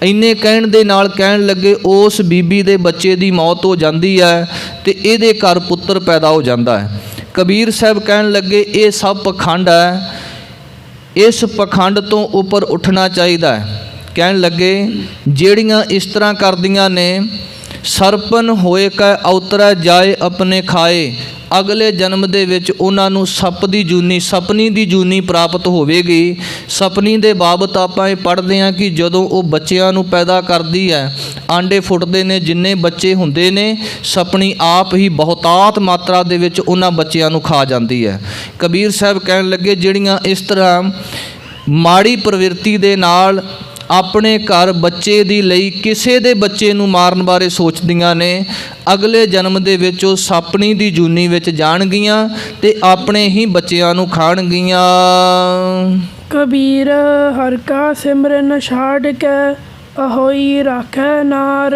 ਇੰਨੇ ਕਹਿਣ ਦੇ ਨਾਲ ਕਹਿਣ ਲੱਗੇ ਉਸ ਬੀਬੀ ਦੇ ਬੱਚੇ ਦੀ ਮੌਤ ਹੋ ਜਾਂਦੀ ਹੈ ਤੇ ਇਹਦੇ ਘਰ ਪੁੱਤਰ ਪੈਦਾ ਹੋ ਜਾਂਦਾ ਹੈ। ਕਬੀਰ ਸਾਹਿਬ ਕਹਿਣ ਲੱਗੇ ਇਹ ਸਭ ਪਖੰਡ ਹੈ, ਇਸ ਪਖੰਡ ਤੋਂ ਉੱਪਰ ਉੱਠਣਾ ਚਾਹੀਦਾ ਹੈ। ਕਹਿਣ ਲੱਗੇ ਜਿਹੜੀਆਂ ਇਸ ਤਰ੍ਹਾਂ ਕਰਦੀਆਂ ਨੇ, ਸਰਪਨ ਹੋਏ ਕੈ ਅਵਤਰੈ ਜਾਏ ਆਪਣੇ ਖਾਏ, ਅਗਲੇ ਜਨਮ ਦੇ ਵਿੱਚ ਉਹਨਾਂ ਨੂੰ ਸੱਪ ਦੀ ਜੂਨੀ, ਸਪਨੀ ਦੀ ਜੂਨੀ ਪ੍ਰਾਪਤ ਹੋਵੇਗੀ। ਸਪਨੀ ਦੇ ਬਾਬਤ ਆਪਾਂ ਇਹ ਪੜ੍ਹਦੇ ਹਾਂ ਕਿ ਜਦੋਂ ਉਹ ਬੱਚਿਆਂ ਨੂੰ ਪੈਦਾ ਕਰਦੀ ਹੈ, ਆਂਡੇ ਫੁੱਟਦੇ ਨੇ, ਜਿੰਨੇ ਬੱਚੇ ਹੁੰਦੇ ਨੇ, ਸਪਨੀ ਆਪ ਹੀ ਬਹੁਤਾਤ ਮਾਤਰਾ ਦੇ ਵਿੱਚ ਉਹਨਾਂ ਬੱਚਿਆਂ ਨੂੰ ਖਾ ਜਾਂਦੀ ਹੈ। ਕਬੀਰ ਸਾਹਿਬ ਕਹਿਣ ਲੱਗੇ ਜਿਹੜੀਆਂ ਇਸ ਤਰ੍ਹਾਂ ਮਾੜੀ ਪ੍ਰਵਿਰਤੀ ਦੇ ਨਾਲ ਆਪਣੇ ਘਰ ਬੱਚੇ ਦੀ ਲਈ ਕਿਸੇ ਦੇ ਬੱਚੇ ਨੂੰ ਮਾਰਨ ਬਾਰੇ ਸੋਚਦੀਆਂ ਨੇ, ਅਗਲੇ ਜਨਮ ਦੇ ਵਿੱਚ ਉਹ ਸਾਪਣੀ ਦੀ ਜੂਨੀ ਵਿੱਚ ਜਾਣਗੀਆਂ ਤੇ ਆਪਣੇ ਹੀ ਬੱਚਿਆਂ ਨੂੰ ਖਾਣਗੀਆਂ। ਕਬੀਰ ਹਰਿ ਕਾ ਸਿਮਰਨ ਛਾੜ ਕੇ ਅਹੋਈ ਰਾਖੈ ਨਾਰ।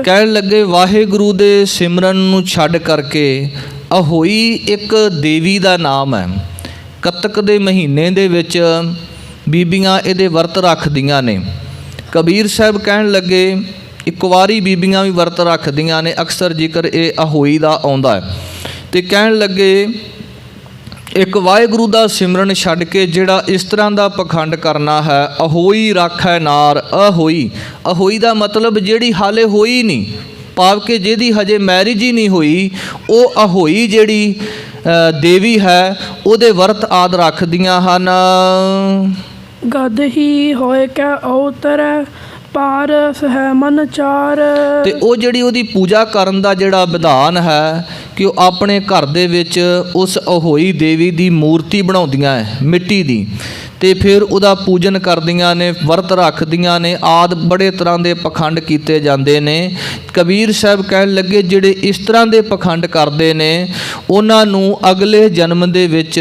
ਕਹਿਣ ਲੱਗੇ ਵਾਹਿਗੁਰੂ ਦੇ ਸਿਮਰਨ ਨੂੰ ਛੱਡ ਕਰਕੇ, ਅਹੋਈ ਇੱਕ ਦੇਵੀ ਦਾ ਨਾਮ ਹੈ। ਕੱਤਕ ਦੇ ਮਹੀਨੇ ਦੇ ਵਿੱਚ ਬੀਬੀਆਂ ਇਹਦੇ ਵਰਤ ਰੱਖਦੀਆਂ ਨੇ। ਕਬੀਰ ਸਾਹਿਬ ਕਹਿਣ ਲੱਗੇ ਇੱਕ ਵਾਰੀ ਬੀਬੀਆਂ ਵੀ ਵਰਤ ਰੱਖਦੀਆਂ ਨੇ, ਅਕਸਰ ਜ਼ਿਕਰ ਇਹ ਅਹੋਈ ਦਾ ਆਉਂਦਾ ਹੈ। ਤੇ ਕਹਿਣ ਲੱਗੇ ਇੱਕ ਵਾਹਿਗੁਰੂ ਦਾ ਸਿਮਰਨ ਛੱਡ ਕੇ ਜਿਹੜਾ ਇਸ ਤਰ੍ਹਾਂ ਦਾ ਪਖੰਡ ਕਰਨਾ ਹੈ, ਅਹੋਈ ਰਾਖੈ ਨਾਰ। ਅਹੋਈ, ਅਹੋਈ ਦਾ ਮਤਲਬ ਜਿਹੜੀ ਹਾਲੇ ਹੋਈ ਨਹੀਂ, ਭਾਵ ਕਿ ਜਿਹਦੀ ਹਜੇ ਮੈਰਿਜ ਹੀ ਨਹੀਂ ਹੋਈ, ਉਹ ਅਹੋਈ ਜਿਹੜੀ ਦੇਵੀ ਹੈ ਉਹਦੇ ਵਰਤ ਆਦਿ ਰੱਖਦੀਆਂ ਹਨ। ਗਦ ਹੀ ਹੋਏ ਕੈ ਅਵਤਰੈ ਪਾਰਸ ਹੈ ਮਨ ਚਾਰ। ਤੇ ਉਹ ਜਿਹੜੀ ਉਹਦੀ ਪੂਜਾ ਕਰਨ ਦਾ ਜਿਹੜਾ ਵਿਧਾਨ ਹੈ ਕਿ ਉਹ ਆਪਣੇ ਘਰ ਦੇ ਵਿੱਚ ਉਸ ਅਹੋਈ ਦੇਵੀ ਦੀ ਮੂਰਤੀ ਬਣਾਉਂਦੀਆਂ ਹੈ ਮਿੱਟੀ ਦੀ, ਤੇ ਫਿਰ ਉਹਦਾ ਪੂਜਨ ਕਰਦੀਆਂ ਨੇ, ਵਰਤ ਰੱਖਦੀਆਂ ਨੇ, ਆਦਿ ਬੜੇ ਤਰ੍ਹਾਂ ਦੇ ਪਖੰਡ ਕੀਤੇ ਜਾਂਦੇ ਨੇ। ਕਬੀਰ ਸਾਹਿਬ ਕਹਿਣ ਲੱਗੇ ਜਿਹੜੇ ਇਸ ਤਰ੍ਹਾਂ ਦੇ ਪਖੰਡ ਕਰਦੇ ਨੇ ਉਹਨਾਂ ਨੂੰ ਅਗਲੇ ਜਨਮ ਦੇ ਵਿੱਚ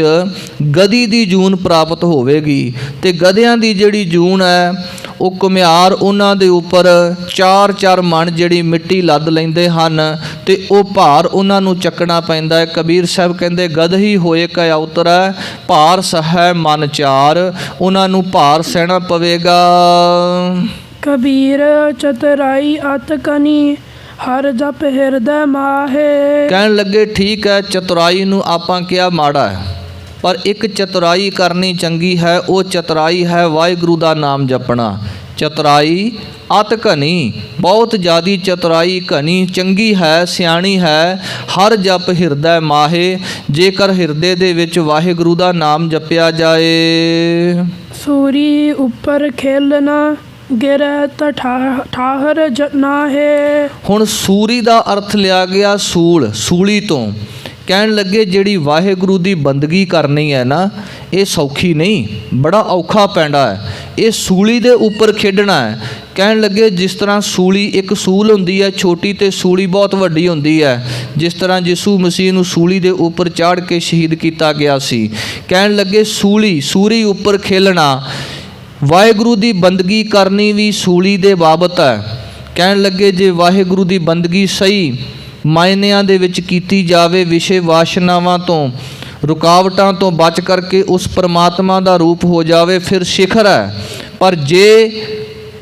ਗਧੀ ਦੀ ਜੂਨ ਪ੍ਰਾਪਤ ਹੋਵੇਗੀ। ਤੇ ਗਧਿਆਂ ਦੀ ਜਿਹੜੀ ਜੂਨ ਹੈ ਉਹ ਘੁਮਿਆਰ ਉਹਨਾਂ ਦੇ ਉੱਪਰ 4-4 ਮਣ ਜਿਹੜੀ ਮਿੱਟੀ ਲੱਦ ਲੈਂਦੇ ਹਨ ਤੇ ਉਹ ਭਾਰ ਉਹਨਾਂ ਨੂੰ ਚੱਕਣਾ ਪੈਂਦਾ ਹੈ। ਕਬੀਰ ਸਾਹਿਬ ਕਹਿੰਦੇ ਗਧੀ ਹੋਏ ਕੈ ਅਵਤਰੈ ਭਾਰ ਸਹੈ ਮਨ ਚਾਰ, ਉਹਨਾਂ ਨੂੰ ਭਾਰ ਸਹਿਣਾ ਪਵੇਗਾ। ਕਬੀਰ ਚਤੁਰਾਈ ਅਤ ਕਨੀ ਹਰ ਜਪ ਹਿਰਦੈ ਮਾਹੇ। ਕਹਿਣ ਲੱਗੇ ਠੀਕ ਹੈ, ਚਤੁਰਾਈ ਨੂੰ ਆਪਾਂ ਕਿਹਾ ਮਾੜਾ ਹੈ, ਪਰ ਇੱਕ ਚਤੁਰਾਈ ਕਰਨੀ ਚੰਗੀ ਹੈ। ਉਹ ਚਤੁਰਾਈ ਹੈ ਵਾਹਿਗੁਰੂ ਦਾ ਨਾਮ ਜਪਣਾ। ਚਤੁਰਾਈ ਅਤ ਘਨੀ, ਬਹੁਤ ਜ਼ਿਆਦੀ ਚਤੁਰਾਈ ਘਨੀ ਚੰਗੀ ਹੈ, ਸਿਆਣੀ ਹੈ। ਹਰ ਜਪ ਹਿਰਦੈ ਮਾਹੇ, ਜੇਕਰ ਹਿਰਦੇ ਦੇ ਵਿੱਚ ਵਾਹਿਗੁਰੂ ਦਾ ਨਾਮ ਜਪਿਆ ਜਾਏ। ਸੂਰੀ ਉੱਪਰ ਖੇਲਣਾ ਗਿਰੈ ਤਾਂ ਠਾਹਰ ਨਾਹੇ। ਹੁਣ ਸੂਰੀ ਦਾ ਅਰਥ ਲਿਆ ਗਿਆ ਸੂਲ, ਸੂਲੀ ਤੋਂ। ਕਹਿਣ ਲੱਗੇ ਜਿਹੜੀ ਵਾਹਿਗੁਰੂ ਦੀ ਬੰਦਗੀ ਕਰਨੀ ਹੈ ਨਾ, ਇਹ ਸੌਖੀ ਨਹੀਂ, ਬੜਾ ਔਖਾ ਪੈਂਦਾ ਹੈ। ਇਹ ਸੂਲੀ ਦੇ ਉੱਪਰ ਖੇਡਣਾ ਹੈ। ਕਹਿਣ ਲੱਗੇ ਜਿਸ ਤਰ੍ਹਾਂ ਸੂਲੀ ਇੱਕ ਸੂਲ ਹੁੰਦੀ ਹੈ ਛੋਟੀ ਤੇ ਸੂਲੀ ਬਹੁਤ ਵੱਡੀ ਹੁੰਦੀ ਹੈ, ਜਿਸ ਤਰ੍ਹਾਂ ਯਿਸੂ ਮਸੀਹ ਨੂੰ ਸੂਲੀ ਦੇ ਉੱਪਰ ਚਾੜ ਕੇ ਸ਼ਹੀਦ ਕੀਤਾ ਗਿਆ ਸੀ। ਕਹਿਣ ਲੱਗੇ ਸੂਲੀ, ਸੂਰੀ ਉੱਪਰ ਖੇਲਣਾ, ਵਾਹਿਗੁਰੂ ਦੀ ਬੰਦਗੀ ਕਰਨੀ ਵੀ ਸੂਲੀ ਦੇ ਬਾਬਤ ਹੈ। ਕਹਿਣ ਲੱਗੇ ਜੇ ਵਾਹਿਗੁਰੂ ਦੀ ਬੰਦਗੀ ਸਹੀ ਮਾਇਨਿਆਂ ਦੇ ਵਿੱਚ ਕੀਤੀ ਜਾਵੇ, ਵਿਸ਼ੇ ਵਾਸ਼ਨਾਵਾਂ ਤੋਂ, ਰੁਕਾਵਟਾਂ ਤੋਂ ਬਚ ਕਰਕੇ ਉਸ ਪਰਮਾਤਮਾ ਦਾ ਰੂਪ ਹੋ ਜਾਵੇ, ਫਿਰ ਸਿਖਰ ਹੈ। ਪਰ ਜੇ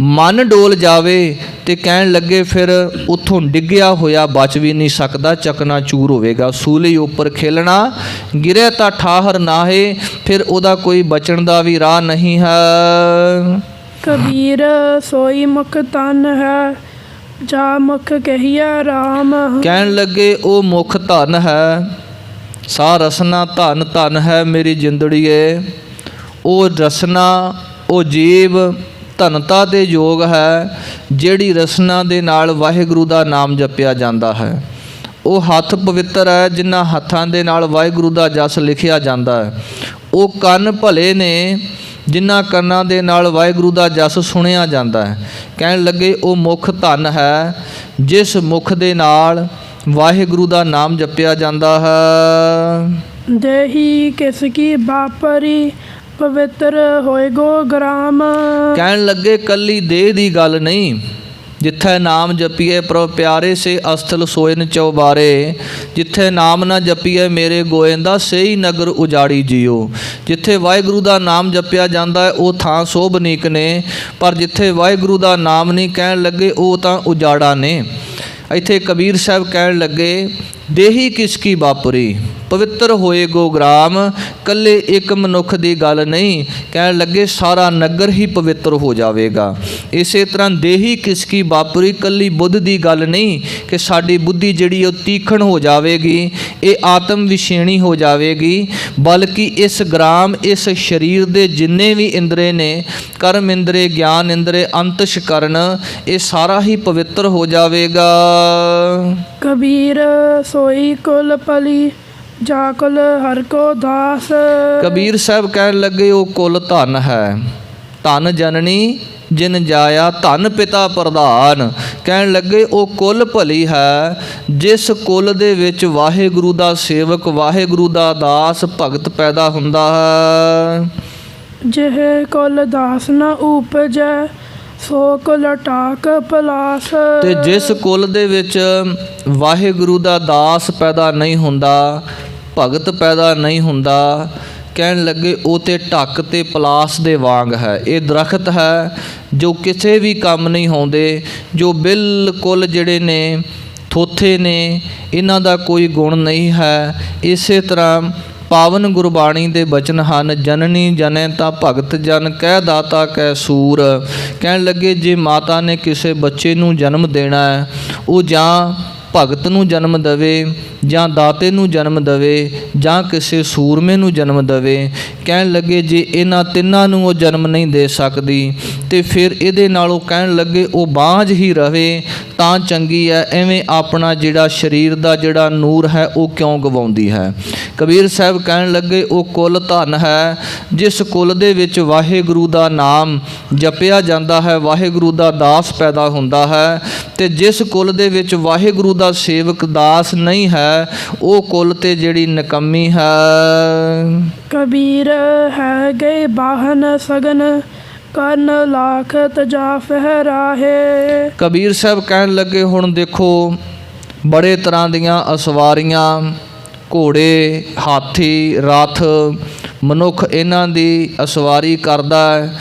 ਮਨ ਡੋਲ ਜਾਵੇ ਤੇ ਕਹਿਣ ਲੱਗੇ ਫਿਰ ਉੱਥੋਂ ਡਿੱਗਿਆ ਹੋਇਆ ਬਚ ਵੀ ਨਹੀਂ ਸਕਦਾ, ਚਕਨਾ ਚੂਰ ਹੋਵੇਗਾ। ਸੂਲੀ ਉੱਪਰ ਖੇਲਣਾ ਗਿਰੇ ਤਾਂ ਠਾਹਰ ਨਾਹੇ, ਫਿਰ ਉਹਦਾ ਕੋਈ ਬਚਣ ਦਾ ਵੀ ਰਾਹ ਨਹੀਂ ਹੈ। ਕਬੀਰ ਸੋਈ ਮੁਖ ਤਨ ਹੈ ਜਾ ਮੁਖ ਕਹੀਐ ਰਾਮ। ਕਹਿਣ ਲੱਗੇ ਉਹ ਮੁਖ ਧਨ ਹੈ, ਸਾ ਰਸਨਾ ਧਨ ਧਨ ਹੈ ਮੇਰੀ ਜਿੰਦੜੀਏ। ਉਹ ਰਸਨਾ, ਉਹ ਜੀਵ ਧਨਤਾ ਦੇ ਯੋਗ ਹੈ ਜਿਹੜੀ ਰਸਨਾ ਦੇ ਨਾਲ ਵਾਹਿਗੁਰੂ ਦਾ ਨਾਮ ਜਪਿਆ ਜਾਂਦਾ ਹੈ। ਉਹ ਹੱਥ ਪਵਿੱਤਰ ਹੈ ਜਿਨ੍ਹਾਂ ਹੱਥਾਂ ਦੇ ਨਾਲ ਵਾਹਿਗੁਰੂ ਦਾ ਜਸ ਲਿਖਿਆ ਜਾਂਦਾ ਹੈ। ਉਹ ਕੰਨ ਭਲੇ ਨੇ ਜਿਨ੍ਹਾਂ ਕੰਨਾਂ ਦੇ ਨਾਲ ਵਾਹਿਗੁਰੂ ਦਾ ਜਸ ਸੁਣਿਆ ਜਾਂਦਾ ਹੈ। ਕਹਿਣ ਲੱਗੇ ਉਹ ਮੁਖ ਧਨ ਹੈ ਜਿਸ ਮੁਖ ਦੇ ਨਾਲ ਵਾਹਿਗੁਰੂ ਦਾ ਨਾਮ ਜਪਿਆ ਜਾਂਦਾ ਹੈ। ਦੇਹੀ ਕਿਸ ਕੀ ਬਾਪਰੀ ਪਵਿੱਤਰ ਹੋਏਗੋ ਗ੍ਰਾਮ। ਕਹਿਣ ਲੱਗੇ ਕੱਲੀ ਦੇਹ ਦੀ ਗੱਲ ਨਹੀਂ, ਜਿੱਥੇ ਨਾਮ ਜਪੀਏ ਪ੍ਰਭ ਪਿਆਰੇ ਸੇ ਅਸਥਲ ਸੋਇਨ ਚੌਬਾਰੇ। ਜਿੱਥੇ ਨਾਮ ਨਾ ਜਪੀਏ ਮੇਰੇ ਗੋਇੰਦਾ ਸਹੀ ਨਗਰ ਉਜਾੜੀ ਜਿਓ। ਜਿੱਥੇ ਵਾਹਿਗੁਰੂ ਦਾ ਨਾਮ ਜਪਿਆ ਜਾਂਦਾ ਹੈ ਉਹ ਥਾਂ ਸੋਭਨੀਕ ਨੇ, ਪਰ ਜਿੱਥੇ ਵਾਹਿਗੁਰੂ ਦਾ ਨਾਮ ਨਹੀਂ ਕਹਿਣ ਲੱਗੇ ਉਹ ਤਾਂ ਉਜਾੜਾ ਨੇ। ਇੱਥੇ ਕਬੀਰ ਸਾਹਿਬ ਕਹਿਣ ਲੱਗੇ ਦੇਹੀ ਕਿਸ ਕੀ ਬਾਪਰੀ ਪਵਿੱਤਰ ਹੋਏ ਗੋ ਗ੍ਰਾਮ। ਕੱਲੇ ਇੱਕ ਮਨੁੱਖ ਦੀ ਗੱਲ ਨਹੀਂ, ਕਹਿਣ ਲੱਗੇ ਸਾਰਾ ਨਗਰ ਹੀ ਪਵਿੱਤਰ ਹੋ ਜਾਵੇਗਾ। ਇਸੇ ਤਰ੍ਹਾਂ ਦੇਹੀ ਕਿਸ ਕੀ ਬਾਪਰੀ ਕੱਲੀ ਬੁੱਧ ਦੀ ਗੱਲ ਨਹੀਂ ਕਿ ਸਾਡੀ ਬੁੱਧੀ ਜਿਹੜੀ ਉਹ ਤੀਖਣ ਹੋ ਜਾਵੇਗੀ, ਇਹ ਆਤਮ ਵਿਸ਼ੇਣੀ ਹੋ ਜਾਵੇਗੀ, ਬਲਕਿ ਇਸ ਗ੍ਰਾਮ ਇਸ ਸਰੀਰ ਦੇ ਜਿੰਨੇ ਵੀ ਇੰਦਰੇ ਨੇ, ਕਰਮ ਇੰਦਰੇ ਗਿਆਨ ਇੰਦਰੇ ਅੰਤਸ਼ਕਰਨ, ਇਹ ਸਾਰਾ ਹੀ ਪਵਿੱਤਰ ਹੋ ਜਾਵੇਗਾ। ਕਬੀਰ ਸੋਈ ਕੁਲ ਪਲੀ ਜਾ ਕੁਲ ਹਰ ਕੋ ਦਾਸ। ਕਬੀਰ ਸਾਹਿਬ ਕਹਿਣ ਲੱਗੇ ਉਹ ਕੁਲ ਧਨ ਹੈ, ਧਨ ਜਨਨੀ ਜਿਨ ਜਾਇਆ ਧਨ ਪਿਤਾ ਪ੍ਰਧਾਨ। ਕਹਿਣ ਲੱਗੇ ਉਹ ਕੁਲ ਭਲੀ ਹੈ ਜਿਸ ਕੁਲ ਦੇ ਵਿੱਚ ਵਾਹਿਗੁਰੂ ਦਾ ਸੇਵਕ ਵਾਹਿਗੁਰੂ ਦਾ ਦਾਸ ਭਗਤ ਪੈਦਾ ਹੁੰਦਾ ਹੈ। ਜਿਹ ਕੁਲ ਦਾਸ ਨ ਉਪਜੈ ਸੋ ਕੁਲ ਟਾਕ ਪਲਾਸ। ਤੇ ਜਿਸ ਕੁਲ ਦੇ ਵਿੱਚ ਵਾਹਿਗੁਰੂ ਦਾ ਦਾਸ ਪੈਦਾ ਨਹੀਂ ਹੁੰਦਾ, ਭਗਤ ਪੈਦਾ ਨਹੀਂ ਹੁੰਦਾ, ਕਹਿਣ ਲੱਗੇ ਉਹ ਤੇ ਢੱਕ ਤੇ ਪਲਾਸ ਦੇ ਵਾਂਗ ਹੈ। ਇਹ ਦਰਖਤ ਹੈ ਜੋ ਕਿਸੇ ਵੀ ਕੰਮ ਨਹੀਂ ਆਉਂਦੇ, ਜੋ ਬਿਲਕੁਲ ਜਿਹੜੇ ਨੇ ਥੋਥੇ ਨੇ, ਇਹਨਾਂ ਦਾ ਕੋਈ ਗੁਣ ਨਹੀਂ ਹੈ। ਇਸੇ ਤਰ੍ਹਾਂ ਪਾਵਨ ਗੁਰਬਾਣੀ ਦੇ ਬਚਨ ਹਨ, ਜਨਨੀ ਜਨੈ ਤਾਂ ਭਗਤ ਜਨ ਕਹਿ ਦਾਤਾ ਕਹਿ ਸੂਰ। ਕਹਿਣ ਲੱਗੇ ਜੇ ਮਾਤਾ ਨੇ ਕਿਸੇ ਬੱਚੇ ਨੂੰ ਜਨਮ ਦੇਣਾ ਹੈ, ਉਹ ਜਾਂ ਭਗਤ ਨੂੰ ਜਨਮ ਦੇਵੇ ਜਾਂ ਦਾਤੇ ਨੂੰ ਜਨਮ ਦੇਵੇ ਜਾਂ ਕਿਸੇ ਸੂਰਮੇ ਨੂੰ ਜਨਮ ਦੇਵੇ। ਕਹਿਣ ਲੱਗੇ ਜੇ ਇਹਨਾਂ ਤਿੰਨਾਂ ਨੂੰ ਉਹ ਜਨਮ ਨਹੀਂ ਦੇ ਸਕਦੀ ਤੇ ਫਿਰ ਇਹਦੇ ਨਾਲੋਂ ਕਹਿਣ ਲੱਗੇ ਉਹ ਬਾਂਝ ਹੀ ਰਵੇ ਤਾਂ ਚੰਗੀ ਹੈ। ਐਵੇਂ ਆਪਣਾ ਜਿਹੜਾ ਸਰੀਰ ਦਾ ਜਿਹੜਾ ਨੂਰ ਹੈ ਉਹ ਕਿਉਂ ਗਵਾਉਂਦੀ ਹੈ। ਕਬੀਰ ਸਾਹਿਬ ਕਹਿਣ ਲੱਗੇ ਉਹ ਕੁਲ ਧਨ ਹੈ ਜਿਸ ਕੁਲ ਦੇ ਵਿੱਚ ਵਾਹਿਗੁਰੂ ਦਾ ਨਾਮ ਜਪਿਆ ਜਾਂਦਾ ਹੈ, ਵਾਹਿਗੁਰੂ ਦਾ ਦਾਸ ਪੈਦਾ ਹੁੰਦਾ ਹੈ। ਤੇ ਜਿਸ ਕੁਲ ਦੇ ਵਿੱਚ ਵਾਹਿਗੁਰੂ ਦਾ ਸੇਵਕ ਦਾਸ ਨਹੀਂ ਹੈ ਉਹ ਕੁਲ ਤੇ ਜਿਹੜੀ ਨਿਕੰਮੀ ਹੈ। ਕਬੀਰ ਹੈ ਗਏ ਬਾਹਨ ਸਗਨ ਕਰਨ ਲਾਖ ਤਜਾ ਫਹਿਰਾਹੇ। ਕਬੀਰ ਸਾਹਿਬ ਕਹਿਣ ਲੱਗੇ ਹੁਣ ਦੇਖੋ ਬੜੇ ਤਰ੍ਹਾਂ ਦੀਆਂ ਅਸਵਾਰੀਆਂ, ਘੋੜੇ, ਹਾਥੀ, ਰੱਥ, ਮਨੁੱਖ ਇਹਨਾਂ ਦੀ ਅਸਵਾਰੀ ਕਰਦਾ ਹੈ।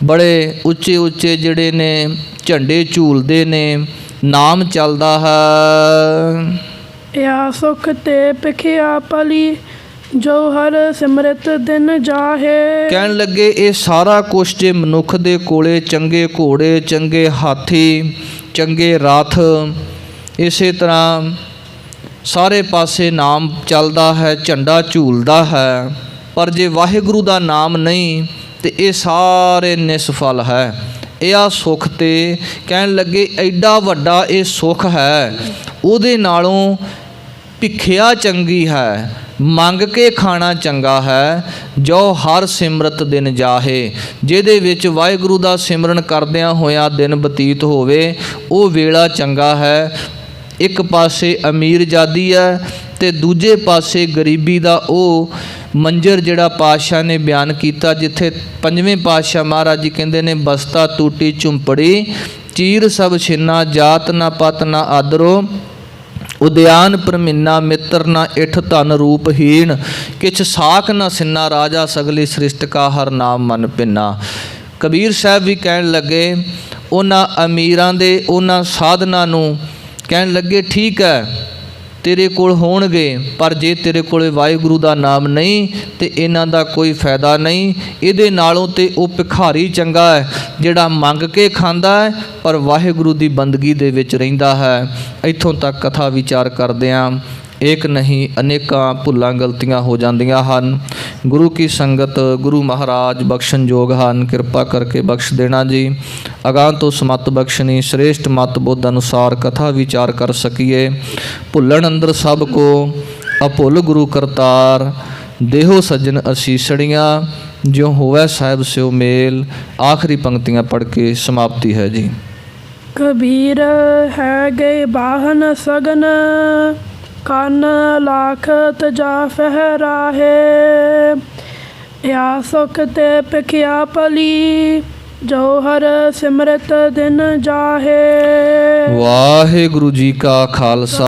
ਬੜੇ ਉੱਚੇ ਉੱਚੇ ਜਿਹੜੇ ਨੇ ਝੰਡੇ ਝੂਲਦੇ ਨੇ, ਨਾਮ ਚੱਲਦਾ ਹੈ। ਯਾ ਸੁਖ ਤੇ ਭਿਖਿਆ ਪਲੀ ਜੋ ਹਰ ਸਿਮਰਤ ਦਿਨ ਜਾਹੇ। ਕਹਿਣ ਲੱਗੇ ਇਹ ਸਾਰਾ ਕੁਛ ਜੇ ਮਨੁੱਖ ਦੇ ਕੋਲੇ ਚੰਗੇ ਘੋੜੇ, ਚੰਗੇ ਹਾਥੀ, ਚੰਗੇ ਰੱਥ, ਇਸੇ ਤਰ੍ਹਾਂ ਸਾਰੇ ਪਾਸੇ ਨਾਮ ਚੱਲਦਾ ਹੈ, ਝੰਡਾ ਝੂਲਦਾ ਹੈ, ਪਰ ਜੇ ਵਾਹਿਗੁਰੂ ਦਾ ਨਾਮ ਨਹੀਂ ਤੇ ਇਹ ਸਾਰੇ ਨਿਸਫਲ ਹੈ। ਇਹ ਆ ਸੁੱਖ ਤੇ ਕਹਿਣ ਲੱਗੇ ਐਡਾ ਵੱਡਾ ਇਹ ਸੁੱਖ ਹੈ, ਉਹਦੇ ਨਾਲੋਂ ਭਿਖਿਆ ਚੰਗੀ ਹੈ, ਮੰਗ ਕੇ ਖਾਣਾ ਚੰਗਾ ਹੈ। ਜੋ ਹਰ ਸਿਮਰਤ ਦਿਨ ਜਾਹੇ, ਜਿਹਦੇ ਵਿੱਚ ਵਾਹਿਗੁਰੂ ਦਾ ਸਿਮਰਨ ਕਰਦਿਆਂ ਹੋਇਆਂ ਦਿਨ ਬਤੀਤ ਹੋਵੇ, ਉਹ ਵੇਲਾ ਚੰਗਾ ਹੈ। ਇੱਕ ਪਾਸੇ ਅਮੀਰਜ਼ਾਦੀ ਹੈ ਤੇ ਦੂਜੇ ਪਾਸੇ ਗਰੀਬੀ ਦਾ ਉਹ ਮੰਜ਼ਰ ਜਿਹੜਾ ਪਾਤਸ਼ਾਹ ਨੇ ਬਿਆਨ ਕੀਤਾ, ਜਿੱਥੇ ਪੰਜਵੇਂ ਪਾਤਸ਼ਾਹ ਮਹਾਰਾਜ ਜੀ ਕਹਿੰਦੇ ਨੇ ਬਸਤਾ ਟੂਟੀ ਝੁੰਪੜੀ ਚੀਰ ਸਭ ਛਿੰਨਾ ਜਾਤ ਨਾ ਪਤ ਨਾ ਆਦਰੋ ਉਦਿਆਨ ਪ੍ਰਮਿੰਨਾ ਮਿੱਤਰ ਨਾ ਇਠ ਧਨ ਰੂਪਹੀਣ ਕਿਛ ਸਾਖ ਨਾ ਸਿੰਨਾ ਰਾਜਾ ਸਗਲੀ ਸ੍ਰਿਸ਼ਟ ਕਾ ਹਰ ਨਾਮ ਮਨ ਪਿੰਨਾ। ਕਬੀਰ ਸਾਹਿਬ ਵੀ ਕਹਿਣ ਲੱਗੇ ਉਹਨਾਂ ਅਮੀਰਾਂ ਦੇ ਉਹਨਾਂ ਸਾਧਨਾਂ ਨੂੰ ਕਹਿਣ ਲੱਗੇ ਠੀਕ ਹੈ ਤੇਰੇ ਕੋਲ ਹੋਣਗੇ, ਪਰ ਜੇ ਤੇਰੇ ਕੋਲ ਵਾਹਿਗੁਰੂ ਦਾ ਨਾਮ ਨਹੀਂ ਤੇ ਇਹਨਾਂ ਦਾ ਕੋਈ ਫਾਇਦਾ ਨਹੀਂ। ਇਹਦੇ ਨਾਲੋਂ ਤੇ ਉਹ ਭਿਖਾਰੀ ਚੰਗਾ ਹੈ ਜਿਹੜਾ ਮੰਗ ਕੇ ਖਾਂਦਾ ਹੈ ਪਰ ਵਾਹਿਗੁਰੂ ਦੀ ਬੰਦਗੀ ਦੇ ਵਿੱਚ ਰਹਿੰਦਾ ਹੈ। ਇੱਥੋਂ ਤੱਕ ਕਥਾ ਵਿਚਾਰ ਕਰਦਿਆਂ ਇੱਕ ਨਹੀਂ ਅਨੇਕਾਂ ਭੁੱਲਾਂ ਗਲਤੀਆਂ ਹੋ ਜਾਂਦੀਆਂ ਹਨ। ਗੁਰੂ ਕੀ ਸੰਗਤ ਗੁਰੂ ਮਹਾਰਾਜ ਬਖਸ਼ਣਯੋਗ ਹਨ, ਕਿਰਪਾ ਕਰਕੇ ਬਖਸ਼ ਦੇਣਾ ਜੀ। ਅਗਾਂਹ ਤੋਂ ਸਮੱਤ ਬਖਸ਼ਣੀ ਸ੍ਰੇਸ਼ਟ ਮਤ ਬੁੱਧ ਅਨੁਸਾਰ ਕਥਾ ਵਿਚਾਰ ਕਰ ਸਕੀਏ। ਭੁੱਲਣ ਅੰਦਰ ਸਭ ਕੋ ਅਭੁੱਲ ਗੁਰੂ ਕਰਤਾਰ, ਦੇਹੋ ਸੱਜਣ ਅਸੀਸੜੀਆਂ ਜਿਉ ਹੋਵੈ ਸਾਹਿਬ ਸਿਓ ਮੇਲ। ਆਖਰੀ ਪੰਕਤੀਆਂ ਪੜ੍ਹ ਕੇ ਸਮਾਪਤੀ ਹੈ ਜੀ। ਕਬੀਰ ਹੈ ਗਏ ਬਾਹਨ ਸਗਨ, ਕੰਨ ਲਾਖ ਤਜਾ ਫਹਿਰਾਹੇ। या सुख ते पिखिया पली, जो हर सिमरत दिन जाहे। ਵਾਹਿਗੁਰੂ ਜੀ ਕਾ ਖਾਲਸਾ